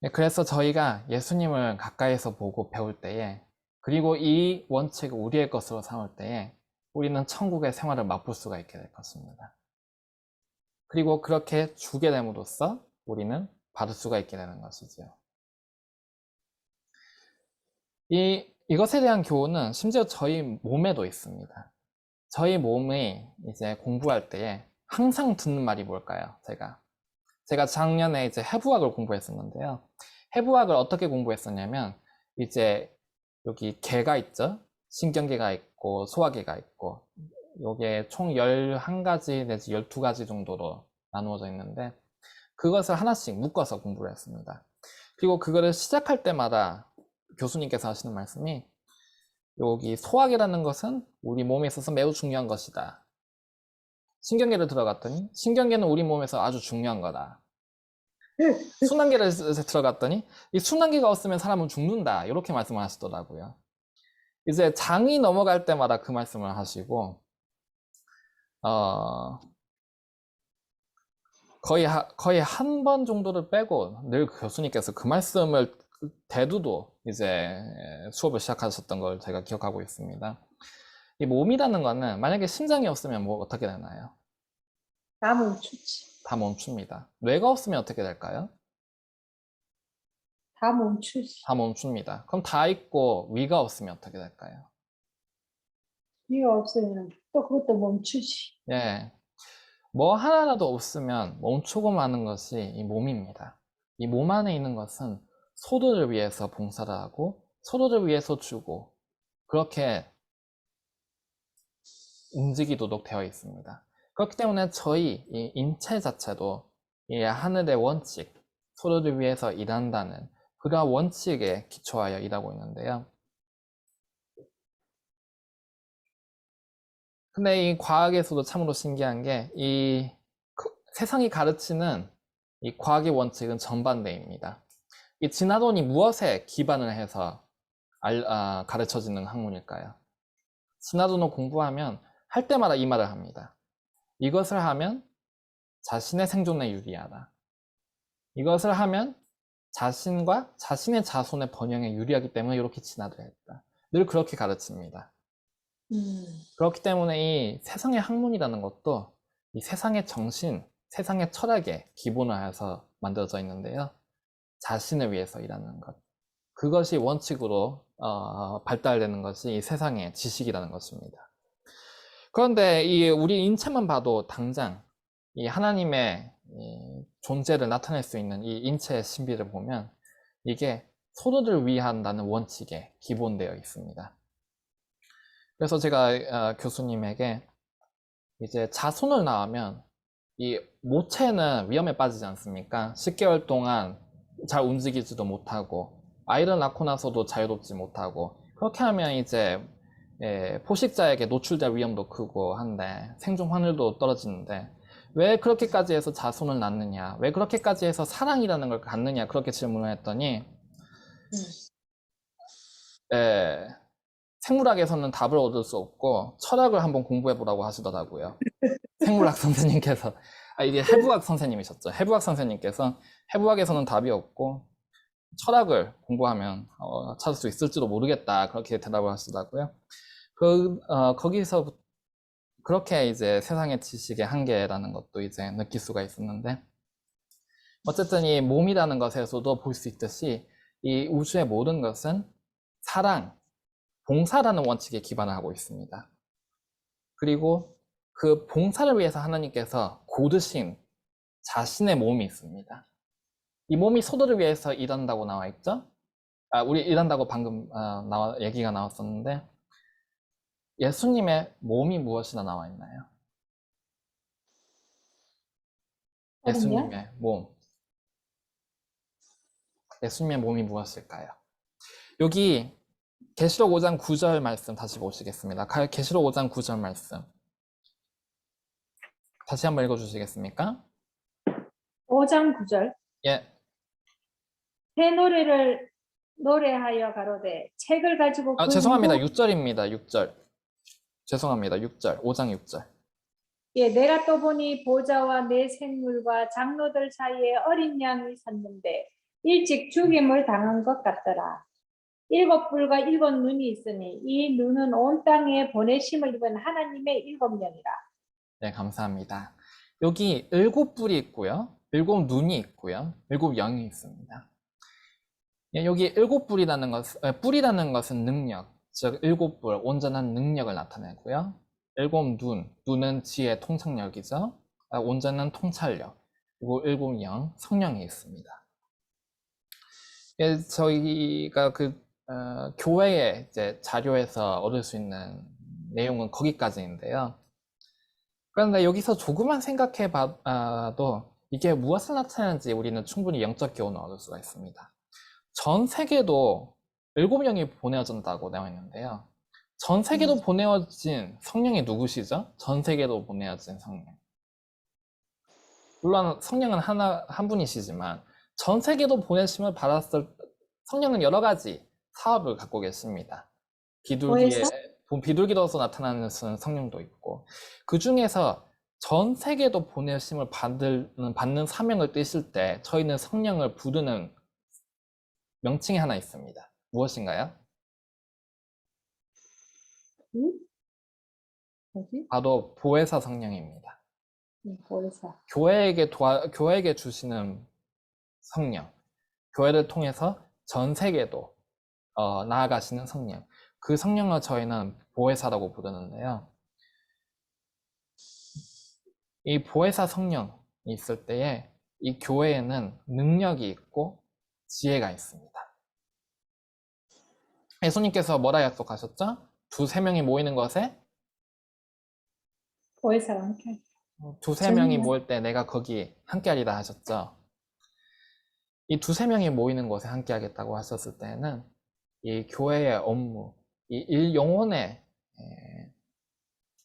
네, 그래서 저희가 예수님을 가까이서 보고 배울 때에 그리고 이 원칙을 우리의 것으로 삼을 때에 우리는 천국의 생활을 맛볼 수가 있게 될 것입니다. 그리고 그렇게 주게 됨으로써 우리는 받을 수가 있게 되는 것이죠. 이것에 대한 교훈은 심지어 저희 몸에도 있습니다. 저희 몸이 이제 공부할 때에 항상 듣는 말이 뭘까요? 제가 작년에 이제 해부학을 공부했었는데요. 해부학을 어떻게 공부했었냐면 이제 여기 계가 있죠? 신경계가 있고 소화계가 있고 요게 총 11가지 내지 12가지 정도로 나누어져 있는데 그것을 하나씩 묶어서 공부를 했습니다. 그리고 그거를 시작할 때마다 교수님께서 하시는 말씀이 여기 소화계라는 것은 우리 몸에 있어서 매우 중요한 것이다. 신경계를 들어갔더니 신경계는 우리 몸에서 아주 중요한 거다. 순환계를 들어갔더니 이 순환계가 없으면 사람은 죽는다. 이렇게 말씀을 하시더라고요. 이제 장이 넘어갈 때마다 그 말씀을 하시고 거의 한 번 정도를 빼고 늘 교수님께서 그 말씀을 대두도 이제 수업을 시작하셨던 걸 제가 기억하고 있습니다. 이 몸이라는 거는 만약에 심장이 없으면 뭐 어떻게 되나요? 다 멈추지. 다 멈춥니다. 뇌가 없으면 어떻게 될까요? 다 멈추지. 다 멈춥니다. 그럼 다 있고 위가 없으면 어떻게 될까요? 위가 없으면 또 그것도 멈추지. 예. 뭐 하나라도 없으면 멈추고 마는 것이 이 몸입니다. 이 몸 안에 있는 것은 서로를 위해서 봉사를 하고 서로를 위해서 주고 그렇게 움직이도록 되어 있습니다. 그렇기 때문에 저희 이 인체 자체도 이 하늘의 원칙, 서로를 위해서 일한다는 그러한 원칙에 기초하여 일하고 있는데요. 근데 이 과학에서도 참으로 신기한 게 이 세상이 가르치는 이 과학의 원칙은 정반대입니다. 이 진화론이 무엇에 기반을 해서 가르쳐지는 학문일까요? 진화론을 공부하면 할 때마다 이 말을 합니다. 이것을 하면 자신의 생존에 유리하다. 이것을 하면 자신과 자신의 자손의 번영에 유리하기 때문에 이렇게 진화를 했다. 늘 그렇게 가르칩니다. 그렇기 때문에 이 세상의 학문이라는 것도 이 세상의 정신, 세상의 철학에 기본을 해서 만들어져 있는데요. 자신을 위해서 일하는 것. 그것이 원칙으로 발달되는 것이 이 세상의 지식이라는 것입니다. 그런데 이 우리 인체만 봐도 당장 이 하나님의 이 존재를 나타낼 수 있는 이 인체의 신비를 보면 이게 소도를 위한다는 원칙에 기본되어 있습니다. 그래서 제가 교수님에게 이제 자손을 낳으면 이 모체는 위험에 빠지지 않습니까? 10개월 동안 잘 움직이지도 못하고 아이를 낳고 나서도 자유롭지 못하고 그렇게 하면 이제 포식자에게 노출될 위험도 크고 한데 생존 확률도 떨어지는데 왜 그렇게까지 해서 자손을 낳느냐, 왜 그렇게까지 해서 사랑이라는 걸 갖느냐, 그렇게 질문을 했더니 생물학에서는 답을 얻을 수 없고 철학을 한번 공부해 보라고 하시더라고요. 생물학 선생님께서, 이게 해부학 선생님이셨죠. 해부학 선생님께서 해부학에서는 답이 없고 철학을 공부하면 찾을 수 있을지도 모르겠다, 그렇게 대답을 하시더라고요. 거기서 그렇게 이제 세상의 지식의 한계라는 것도 이제 느낄 수가 있었는데, 어쨌든 이 몸이라는 것에서도 볼 수 있듯이 이 우주의 모든 것은 사랑, 봉사라는 원칙에 기반을 하고 있습니다. 그리고 그 봉사를 위해서 하나님께서 고르신 자신의 몸이 있습니다. 이 몸이 소도를 위해서 일한다고 나와 있죠? 우리 일한다고 방금 얘기가 나왔었는데, 예수님의 몸이 무엇이나 나와 있나요? 예수님의 몸. 예수님의 몸이 무엇일까요? 여기 계시록 5장 9절 말씀 다시 보시겠습니다. 계시록 5장 9절 말씀 다시 한번 읽어주시겠습니까? 5장 9절. 예, 새 노래를 노래하여 가로되 책을 가지고 죄송합니다. 6절입니다. 6절. 죄송합니다. 6절. 5장 6절. 예, 내가 또 보니 보좌와 내 생물과 장로들 사이에 어린 양이 섰는데 일찍 죽임을 당한 것 같더라. 7뿔과 7눈이 있으니 이 눈은 온 땅에 보내심을 입은 하나님의 7명이라. 네, 감사합니다. 여기 7뿔이 있고요. 7눈이 있고요. 7영이 있습니다. 예, 여기 7뿔이라는 것은, 뿔이라는 것은 능력, 즉 7뿔, 온전한 능력을 나타내고요. 7눈, 눈은 지혜, 통찰력이죠. 온전한 통찰력. 그리고 7영, 성령이 있습니다. 예, 저희가 교회의 이제 자료에서 얻을 수 있는 내용은 거기까지인데요. 그런데 여기서 조금만 생각해 봐도 이게 무엇을 나타내는지 우리는 충분히 영적 교훈을 얻을 수가 있습니다. 전 세계도 7명이 보내어진다고 나와 있는데요. 전 세계도 보내어진 성령이 누구시죠? 전 세계도 보내어진 성령. 물론 성령은 한 분이시지만 전 세계도 보내심을 받았을 성령은 여러 가지 사업을 갖고 계십니다. 비둘기로서 나타나는 성령도 있고, 그 중에서 전 세계도 보내심을 받는 사명을 띠실 때 저희는 성령을 부르는 명칭이 하나 있습니다. 무엇인가요? 뭐지? 바로 보혜사 성령입니다. 보혜사. 교회에게 주시는 성령, 교회를 통해서 전 세계도 나아가시는 성령, 그 성령을 저희는 보혜사라고 부르는데요. 이 보혜사 성령이 있을 때에 이 교회에는 능력이 있고 지혜가 있습니다. 예수님께서 뭐라 약속하셨죠? 2-3명이 모이는 것에 보혜사와 함께. 2-3명이 모일 때 내가 거기 함께하리라 하셨죠. 이 2-3명이 모이는 곳에 함께하겠다고 하셨을 때는 이 교회의 업무, 이 영혼의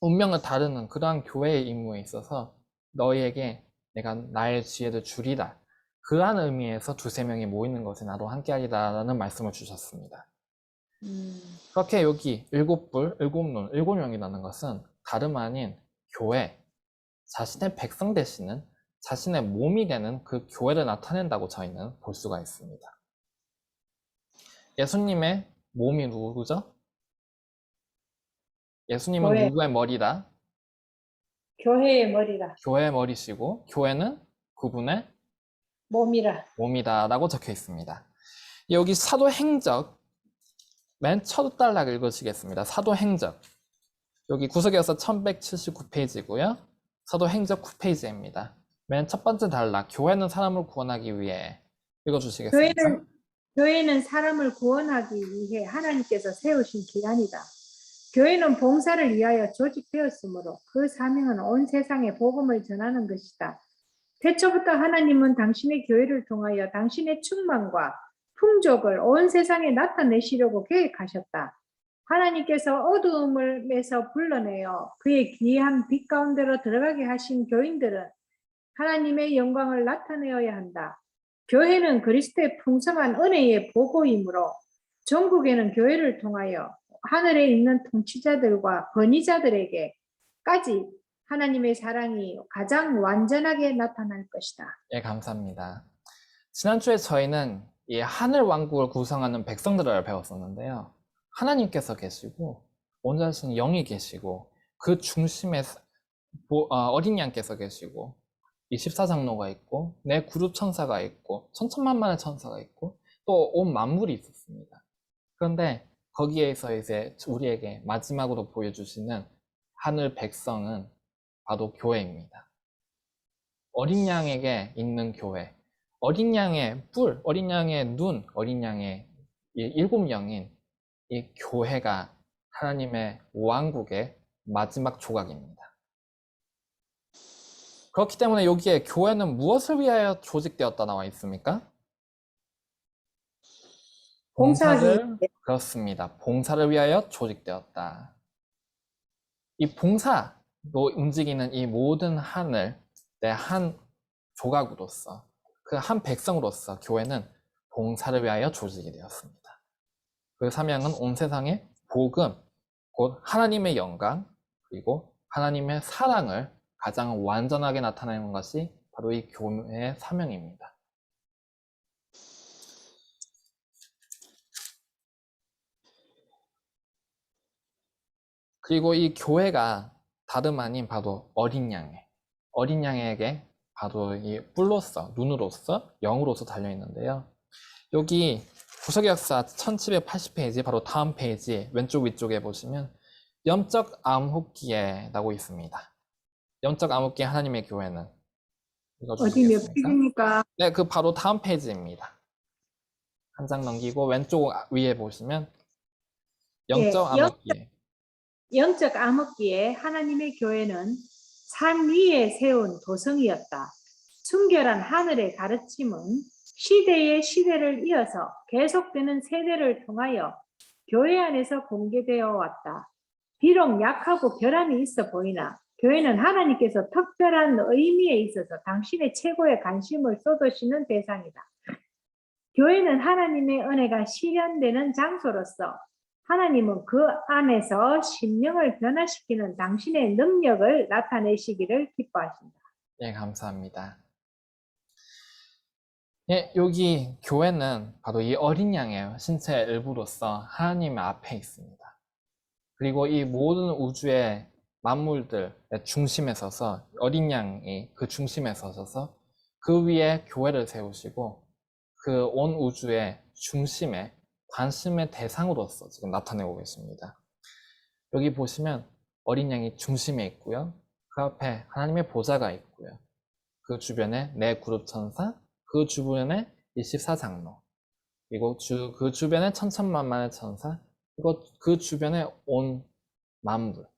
운명을 다루는 그러한 교회의 임무에 있어서 너희에게 내가 나의 지혜를 주리라, 그러한 의미에서 2-3명이 모이는 것에 나도 함께하리라 라는 말씀을 주셨습니다. 그렇게 여기 7뿔, 7눈, 7명이라는 것은 다름 아닌 교회, 자신의 백성 되시는 자신의 몸이 되는 그 교회를 나타낸다고 저희는 볼 수가 있습니다. 예수님의 몸이 누구죠? 예수님은 교회. 누구의 머리다? 교회의 머리라. 교회의 머리시고 교회는 그분의 몸이라. 몸이다 라고 적혀 있습니다. 여기 사도행적 맨 첫 단락 읽으시겠습니다. 사도행적 여기 구속에서 1179페이지고요. 사도행적 9페이지입니다. 맨 첫 번째 단락, 교회는 사람을 구원하기 위해 읽어주시겠습니까? 교회는 사람을 구원하기 위해 하나님께서 세우신 기관이다. 교회는 봉사를 위하여 조직되었으므로 그 사명은 온 세상에 복음을 전하는 것이다. 태초부터 하나님은 당신의 교회를 통하여 당신의 충만과 풍족을 온 세상에 나타내시려고 계획하셨다. 하나님께서 어두움에서 불러내어 그의 귀한 빛 가운데로 들어가게 하신 교인들은 하나님의 영광을 나타내어야 한다. 교회는 그리스도의 풍성한 은혜의 보고이므로 전국에는 교회를 통하여 하늘에 있는 통치자들과 권위자들에게까지 하나님의 사랑이 가장 완전하게 나타날 것이다. 예, 감사합니다. 지난주에 저희는 이 하늘 왕국을 구성하는 백성들을 배웠었는데요. 하나님께서 계시고 온전하신 영이 계시고 그 중심에 어린 양께서 계시고 24장로가 있고 내 그룹 천사가 있고 천천만만의 천사가 있고 또 온 만물이 있었습니다. 그런데 거기에서 이제 우리에게 마지막으로 보여주시는 하늘 백성은 바로 교회입니다. 어린 양에게 있는 교회, 어린 양의 뿔, 어린 양의 눈, 어린 양의 이 일곱 영인 이 교회가 하나님의 왕국의 마지막 조각입니다. 그렇기 때문에 여기에 교회는 무엇을 위하여 조직되었다 나와 있습니까? 그렇습니다. 봉사를 위하여 조직되었다. 이 봉사로 움직이는 이 모든 하늘의 한 조각으로서 그 한 백성으로서 교회는 봉사를 위하여 조직이 되었습니다. 그 사명은 온 세상에 복음, 곧 하나님의 영광, 그리고 하나님의 사랑을 가장 완전하게 나타내는 것이 바로 이 교회의 사명입니다. 그리고 이 교회가 다름 아닌 바로 어린 양에게 바로 이 뿔로서, 눈으로서, 영으로서 달려있는데요. 여기 구속의 역사 1780페이지 바로 다음 페이지 왼쪽 위쪽에 보시면 영적 암흑기에라고 있습니다. 영적 암흑기 하나님의 교회는 어디 몇 페이지입니까? 네, 그 바로 다음 페이지입니다. 한 장 넘기고 왼쪽 위에 보시면 영적 암흑기에 영적 암흑기에 하나님의 교회는 산 위에 세운 도성이었다. 순결한 하늘의 가르침은 시대의 시대를 이어서 계속되는 세대를 통하여 교회 안에서 공개되어 왔다. 비록 약하고 결함이 있어 보이나 교회는 하나님께서 특별한 의미에 있어서 당신의 최고의 관심을 쏟으시는 대상이다. 교회는 하나님의 은혜가 실현되는 장소로서 하나님은 그 안에서 심령을 변화시키는 당신의 능력을 나타내시기를 기뻐하신다. 예, 감사합니다. 예, 여기 교회는 바로 이 어린 양의 신체의 일부로서 하나님 앞에 있습니다. 그리고 이 모든 우주의 만물들의 중심에 서서 어린 양이 그 중심에 서셔서 그 위에 교회를 세우시고 그 온 우주의 중심에 관심의 대상으로서 지금 나타내고 계십니다. 여기 보시면 어린 양이 중심에 있고요. 그 앞에 하나님의 보좌가 있고요. 그 주변에 네 그룹 천사, 그 주변에 24장로, 그리고 그 주변에 천천만만의 천사, 그리고 그 주변에 온 만물,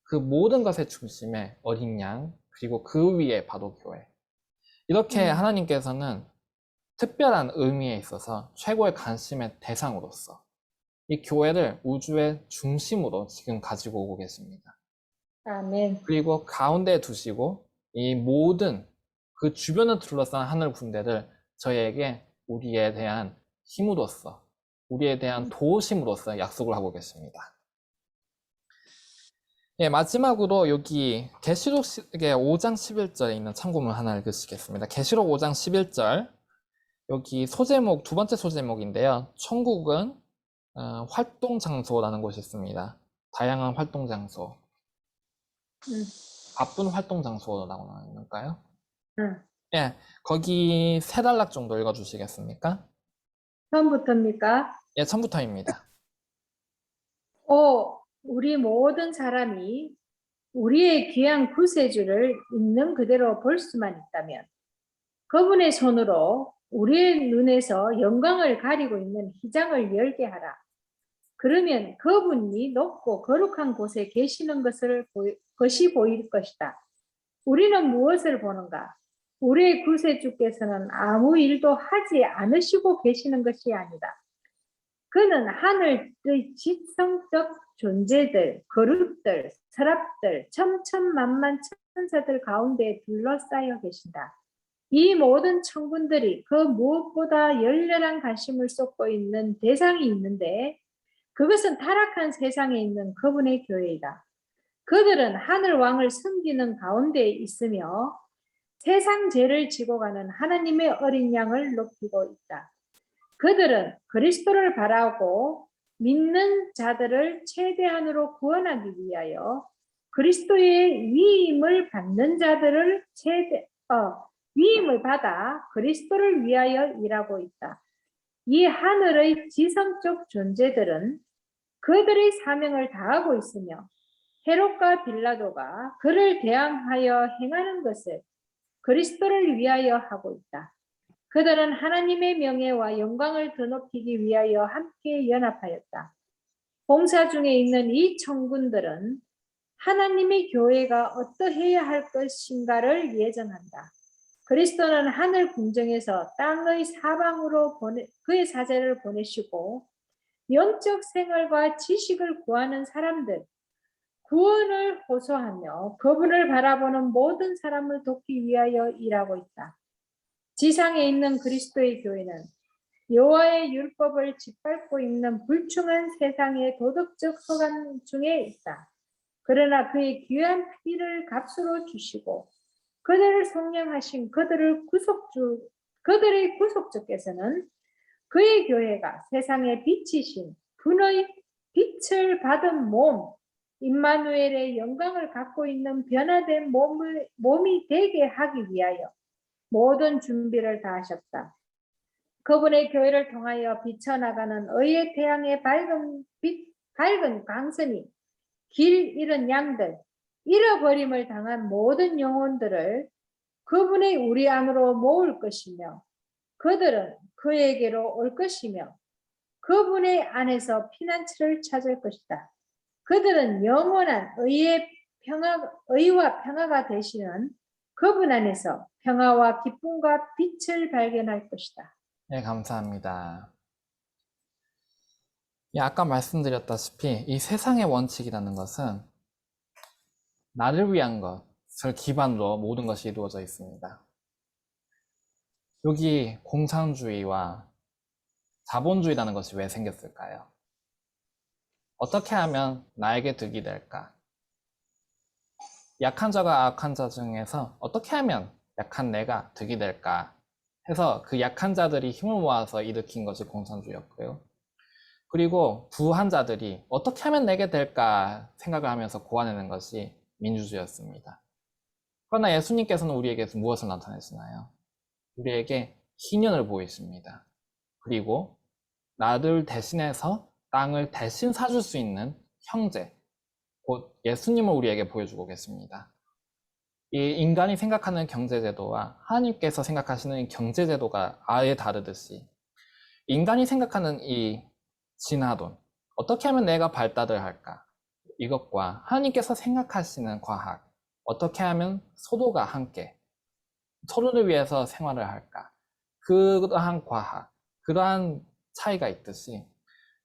그 모든 것의 중심에 어린 양, 그리고 그 위에 바로 교회. 이렇게 하나님께서는 특별한 의미에 있어서 최고의 관심의 대상으로서 이 교회를 우주의 중심으로 지금 가지고 오고 계십니다. 아멘. 그리고 가운데에 두시고 이 모든 그 주변을 둘러싼 하늘 군대를 저희에게 우리에 대한 힘으로써, 우리에 대한 도우심으로써 약속을 하고 계십니다. 예, 마지막으로 여기 계시록의 5장 11절에 있는 참고문 하나 읽으시겠습니다. 계시록 5장 11절, 여기 소제목, 두 번째 소제목인데요. 천국은 활동 장소라는 곳이 있습니다. 다양한 활동 장소. 바쁜 활동 장소라고 나와 있는가요? 예, 거기 세 단락 정도 읽어주시겠습니까? 처음부터입니까? 예, 처음부터입니다. 우리 모든 사람이 우리의 귀한 구세주를 있는 그대로 볼 수만 있다면 그분의 손으로 우리의 눈에서 영광을 가리고 있는 휘장을 열게 하라. 그러면 그분이 높고 거룩한 곳에 계시는 것이 보일 것이다. 우리는 무엇을 보는가? 우리의 구세주께서는 아무 일도 하지 않으시고 계시는 것이 아니다. 그는 하늘의 지성적 존재들, 그룹들, 서랍들, 천천만만 천사들 가운데 둘러싸여 계신다. 이 모든 천군들이 그 무엇보다 열렬한 관심을 쏟고 있는 대상이 있는데 그것은 타락한 세상에 있는 그분의 교회이다. 그들은 하늘 왕을 섬기는 가운데 있으며 세상 죄를 지고 가는 하나님의 어린 양을 높이고 있다. 그들은 그리스도를 바라고 믿는 자들을 최대한으로 구원하기 위하여 그리스도의 위임을 받는 자들을 위임을 받아 그리스도를 위하여 일하고 있다. 이 하늘의 지성적 존재들은 그들의 사명을 다하고 있으며 헤롯과 빌라도가 그를 대항하여 행하는 것을 그리스도를 위하여 하고 있다. 그들은 하나님의 명예와 영광을 드높이기 위하여 함께 연합하였다. 봉사 중에 있는 이 천군들은 하나님의 교회가 어떠해야 할 것인가를 예정한다. 그리스도는 하늘 궁정에서 땅의 사방으로 그의 사제를 보내시고 영적 생활과 지식을 구하는 사람들, 구원을 호소하며 그분을 바라보는 모든 사람을 돕기 위하여 일하고 있다. 지상에 있는 그리스도의 교회는 여호와의 율법을 짓밟고 있는 불충한 세상의 도덕적 허감 중에 있다. 그러나 그의 귀한 피를 값으로 주시고 그들을 성령하신 그들의 구속주께서는 그의 교회가 세상의 빛이신 분의 빛을 받은 몸, 임마누엘의 영광을 갖고 있는 변화된 몸이 되게 하기 위하여 모든 준비를 다 하셨다. 그분의 교회를 통하여 비쳐나가는 의의 태양의 밝은 광선이 길 잃은 양들, 잃어버림을 당한 모든 영혼들을 그분의 우리 안으로 모을 것이며 그들은 그에게로 올 것이며 그분의 안에서 피난처를 찾을 것이다. 그들은 영원한 의와 평화가 되시는 그분 안에서 평화와 기쁨과 빛을 발견할 것이다. 네, 감사합니다. 아까 말씀드렸다시피 이 세상의 원칙이라는 것은 나를 위한 것을 기반으로 모든 것이 이루어져 있습니다. 여기 공산주의와 자본주의라는 것이 왜 생겼을까요? 어떻게 하면 나에게 득이 될까? 약한 자가 악한 자 중에서 어떻게 하면 약한 내가 득이 될까? 해서 그 약한 자들이 힘을 모아서 일으킨 것이 공산주의였고요. 그리고 부한 자들이 어떻게 하면 내게 될까 생각을 하면서 고안해낸 것이 민주주의였습니다. 그러나 예수님께서는 우리에게 무엇을 나타내시나요? 우리에게 희년을 보이십니다. 그리고 나를 대신해서 땅을 대신 사줄 수 있는 형제, 곧 예수님을 우리에게 보여주고 계십니다. 이 인간이 생각하는 경제제도와 하나님께서 생각하시는 경제제도가 아예 다르듯이 인간이 생각하는 이 진화론, 어떻게 하면 내가 발달을 할까? 이것과 하나님께서 생각하시는 과학, 어떻게 하면 소도가 함께 서로를 위해서 생활을 할까? 그러한 과학, 그러한 차이가 있듯이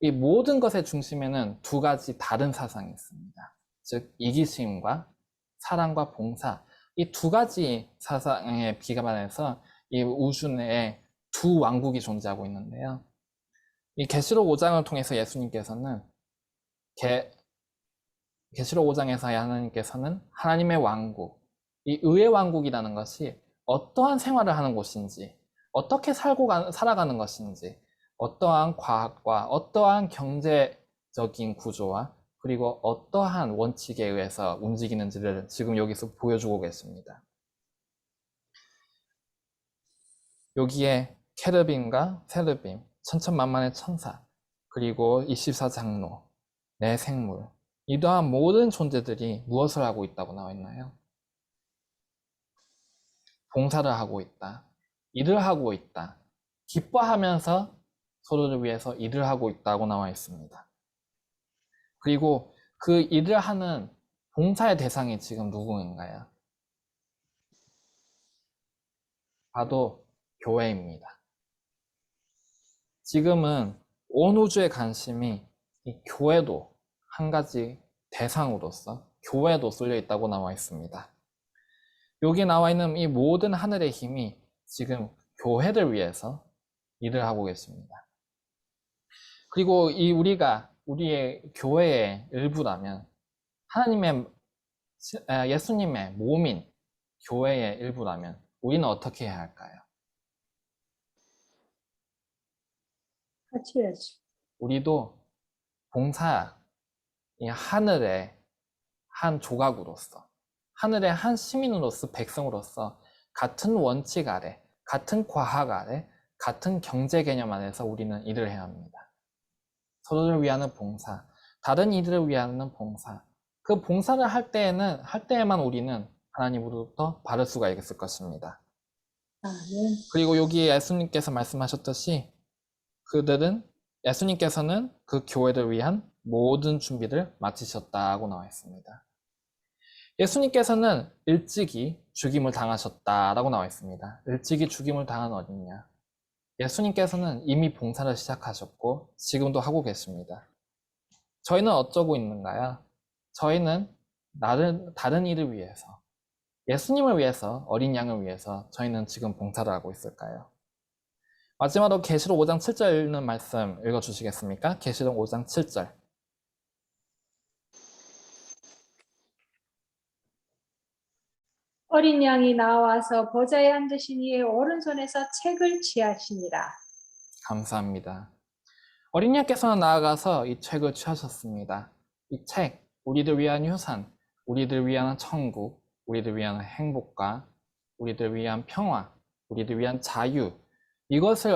이 모든 것의 중심에는 두 가지 다른 사상이 있습니다. 즉 이기심과 사랑과 봉사, 이 두 가지 사상에 비관해서 이 우주 내에 두 왕국이 존재하고 있는데요. 이 계시록 5장을 통해서 예수님께서는 계시록 5장에서 하나님께서는 하나님의 왕국, 이 의의 왕국이라는 것이 어떠한 생활을 하는 곳인지, 어떻게 살아가는 것인지, 어떠한 과학과 어떠한 경제적인 구조와 그리고 어떠한 원칙에 의해서 움직이는지를 지금 여기서 보여주고 계십니다. 여기에 케르빔과 세르빔, 천천만만의 천사, 그리고 24장로, 내 생물, 이러한 모든 존재들이 무엇을 하고 있다고 나와 있나요? 봉사를 하고 있다. 일을 하고 있다. 기뻐하면서 서로를 위해서 일을 하고 있다고 나와 있습니다. 그리고 그 일을 하는 봉사의 대상이 지금 누구인가요? 바로 교회입니다. 지금은 온 우주의 관심이 이 교회도 한 가지 대상으로서 교회도 쏠려 있다고 나와 있습니다. 여기 나와 있는 이 모든 하늘의 힘이 지금 교회를 위해서 일을 하고 계십니다. 그리고 우리가 우리의 교회의 일부라면 예수님의 몸인 교회의 일부라면 우리는 어떻게 해야 할까요? 같이 해야지. 우리도 봉사, 이 하늘의 한 조각으로서, 하늘의 한 시민으로서, 백성으로서 같은 원칙 아래, 같은 과학 아래, 같은 경제 개념 안에서 우리는 일을 해야 합니다. 서로를 위하는 봉사, 다른 이들을 위하는 봉사. 그 봉사를 할 때에만 우리는 하나님으로부터 받을 수가 있을 것입니다. 아멘. 그리고 여기 예수님께서 말씀하셨듯이 예수님께서는 그 교회를 위한 모든 준비를 마치셨다고 나와 있습니다. 예수님께서는 일찍이 죽임을 당하셨다라고 나와 있습니다. 일찍이 죽임을 당한 어디냐? 예수님께서는 이미 봉사를 시작하셨고 지금도 하고 계십니다. 저희는 어쩌고 있는가요? 저희는 다른 일을 위해서, 예수님을 위해서, 어린 양을 위해서 저희는 지금 봉사를 하고 있을까요? 마지막으로 계시록 5장 7절 읽는 말씀 읽어주시겠습니까? 계시록 5장 7절. 어린 양이 나와서 보좌에 앉으신 이의 오른손에서 책을 취하시니라. 감사합니다. 어린 양께서는 나아가서 이 책을 취하셨습니다. 이 책, 우리들 위한 유산, 우리들 위한 천국, 우리들 위한 행복과 우리들 위한 평화, 우리들 위한 자유, 이것을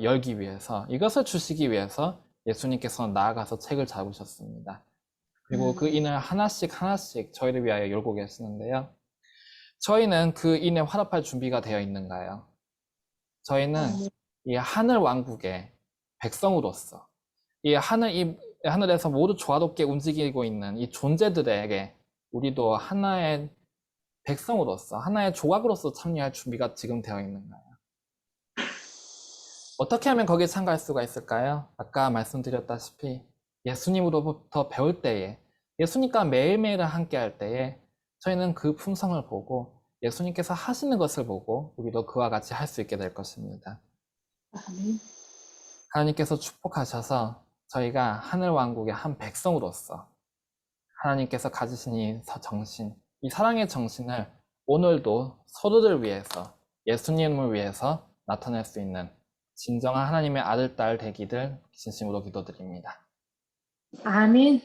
열기 위해서, 이것을 주시기 위해서 예수님께서는 나아가서 책을 잡으셨습니다. 그리고 그 인을 하나씩 저희를 위하여 열고 계시는데요. 저희는 그 인에 화답할 준비가 되어 있는가요? 저희는 이 하늘 왕국의 백성으로서 이 하늘에서 모두 조화롭게 움직이고 있는 이 존재들에게 우리도 하나의 백성으로서, 하나의 조각으로서 참여할 준비가 지금 되어 있는가요? 어떻게 하면 거기에 참가할 수가 있을까요? 아까 말씀드렸다시피 예수님으로부터 배울 때에, 예수님과 매일매일 함께 할 때에 저희는 그 품성을 보고 예수님께서 하시는 것을 보고 우리도 그와 같이 할 수 있게 될 것입니다. 아멘. 하나님께서 축복하셔서 저희가 하늘 왕국의 한 백성으로서 하나님께서 가지신 이 정신, 이 사랑의 정신을 오늘도 서로를 위해서, 예수님을 위해서 나타낼 수 있는 진정한 하나님의 아들, 딸 되기를 진심으로 기도드립니다. 아멘.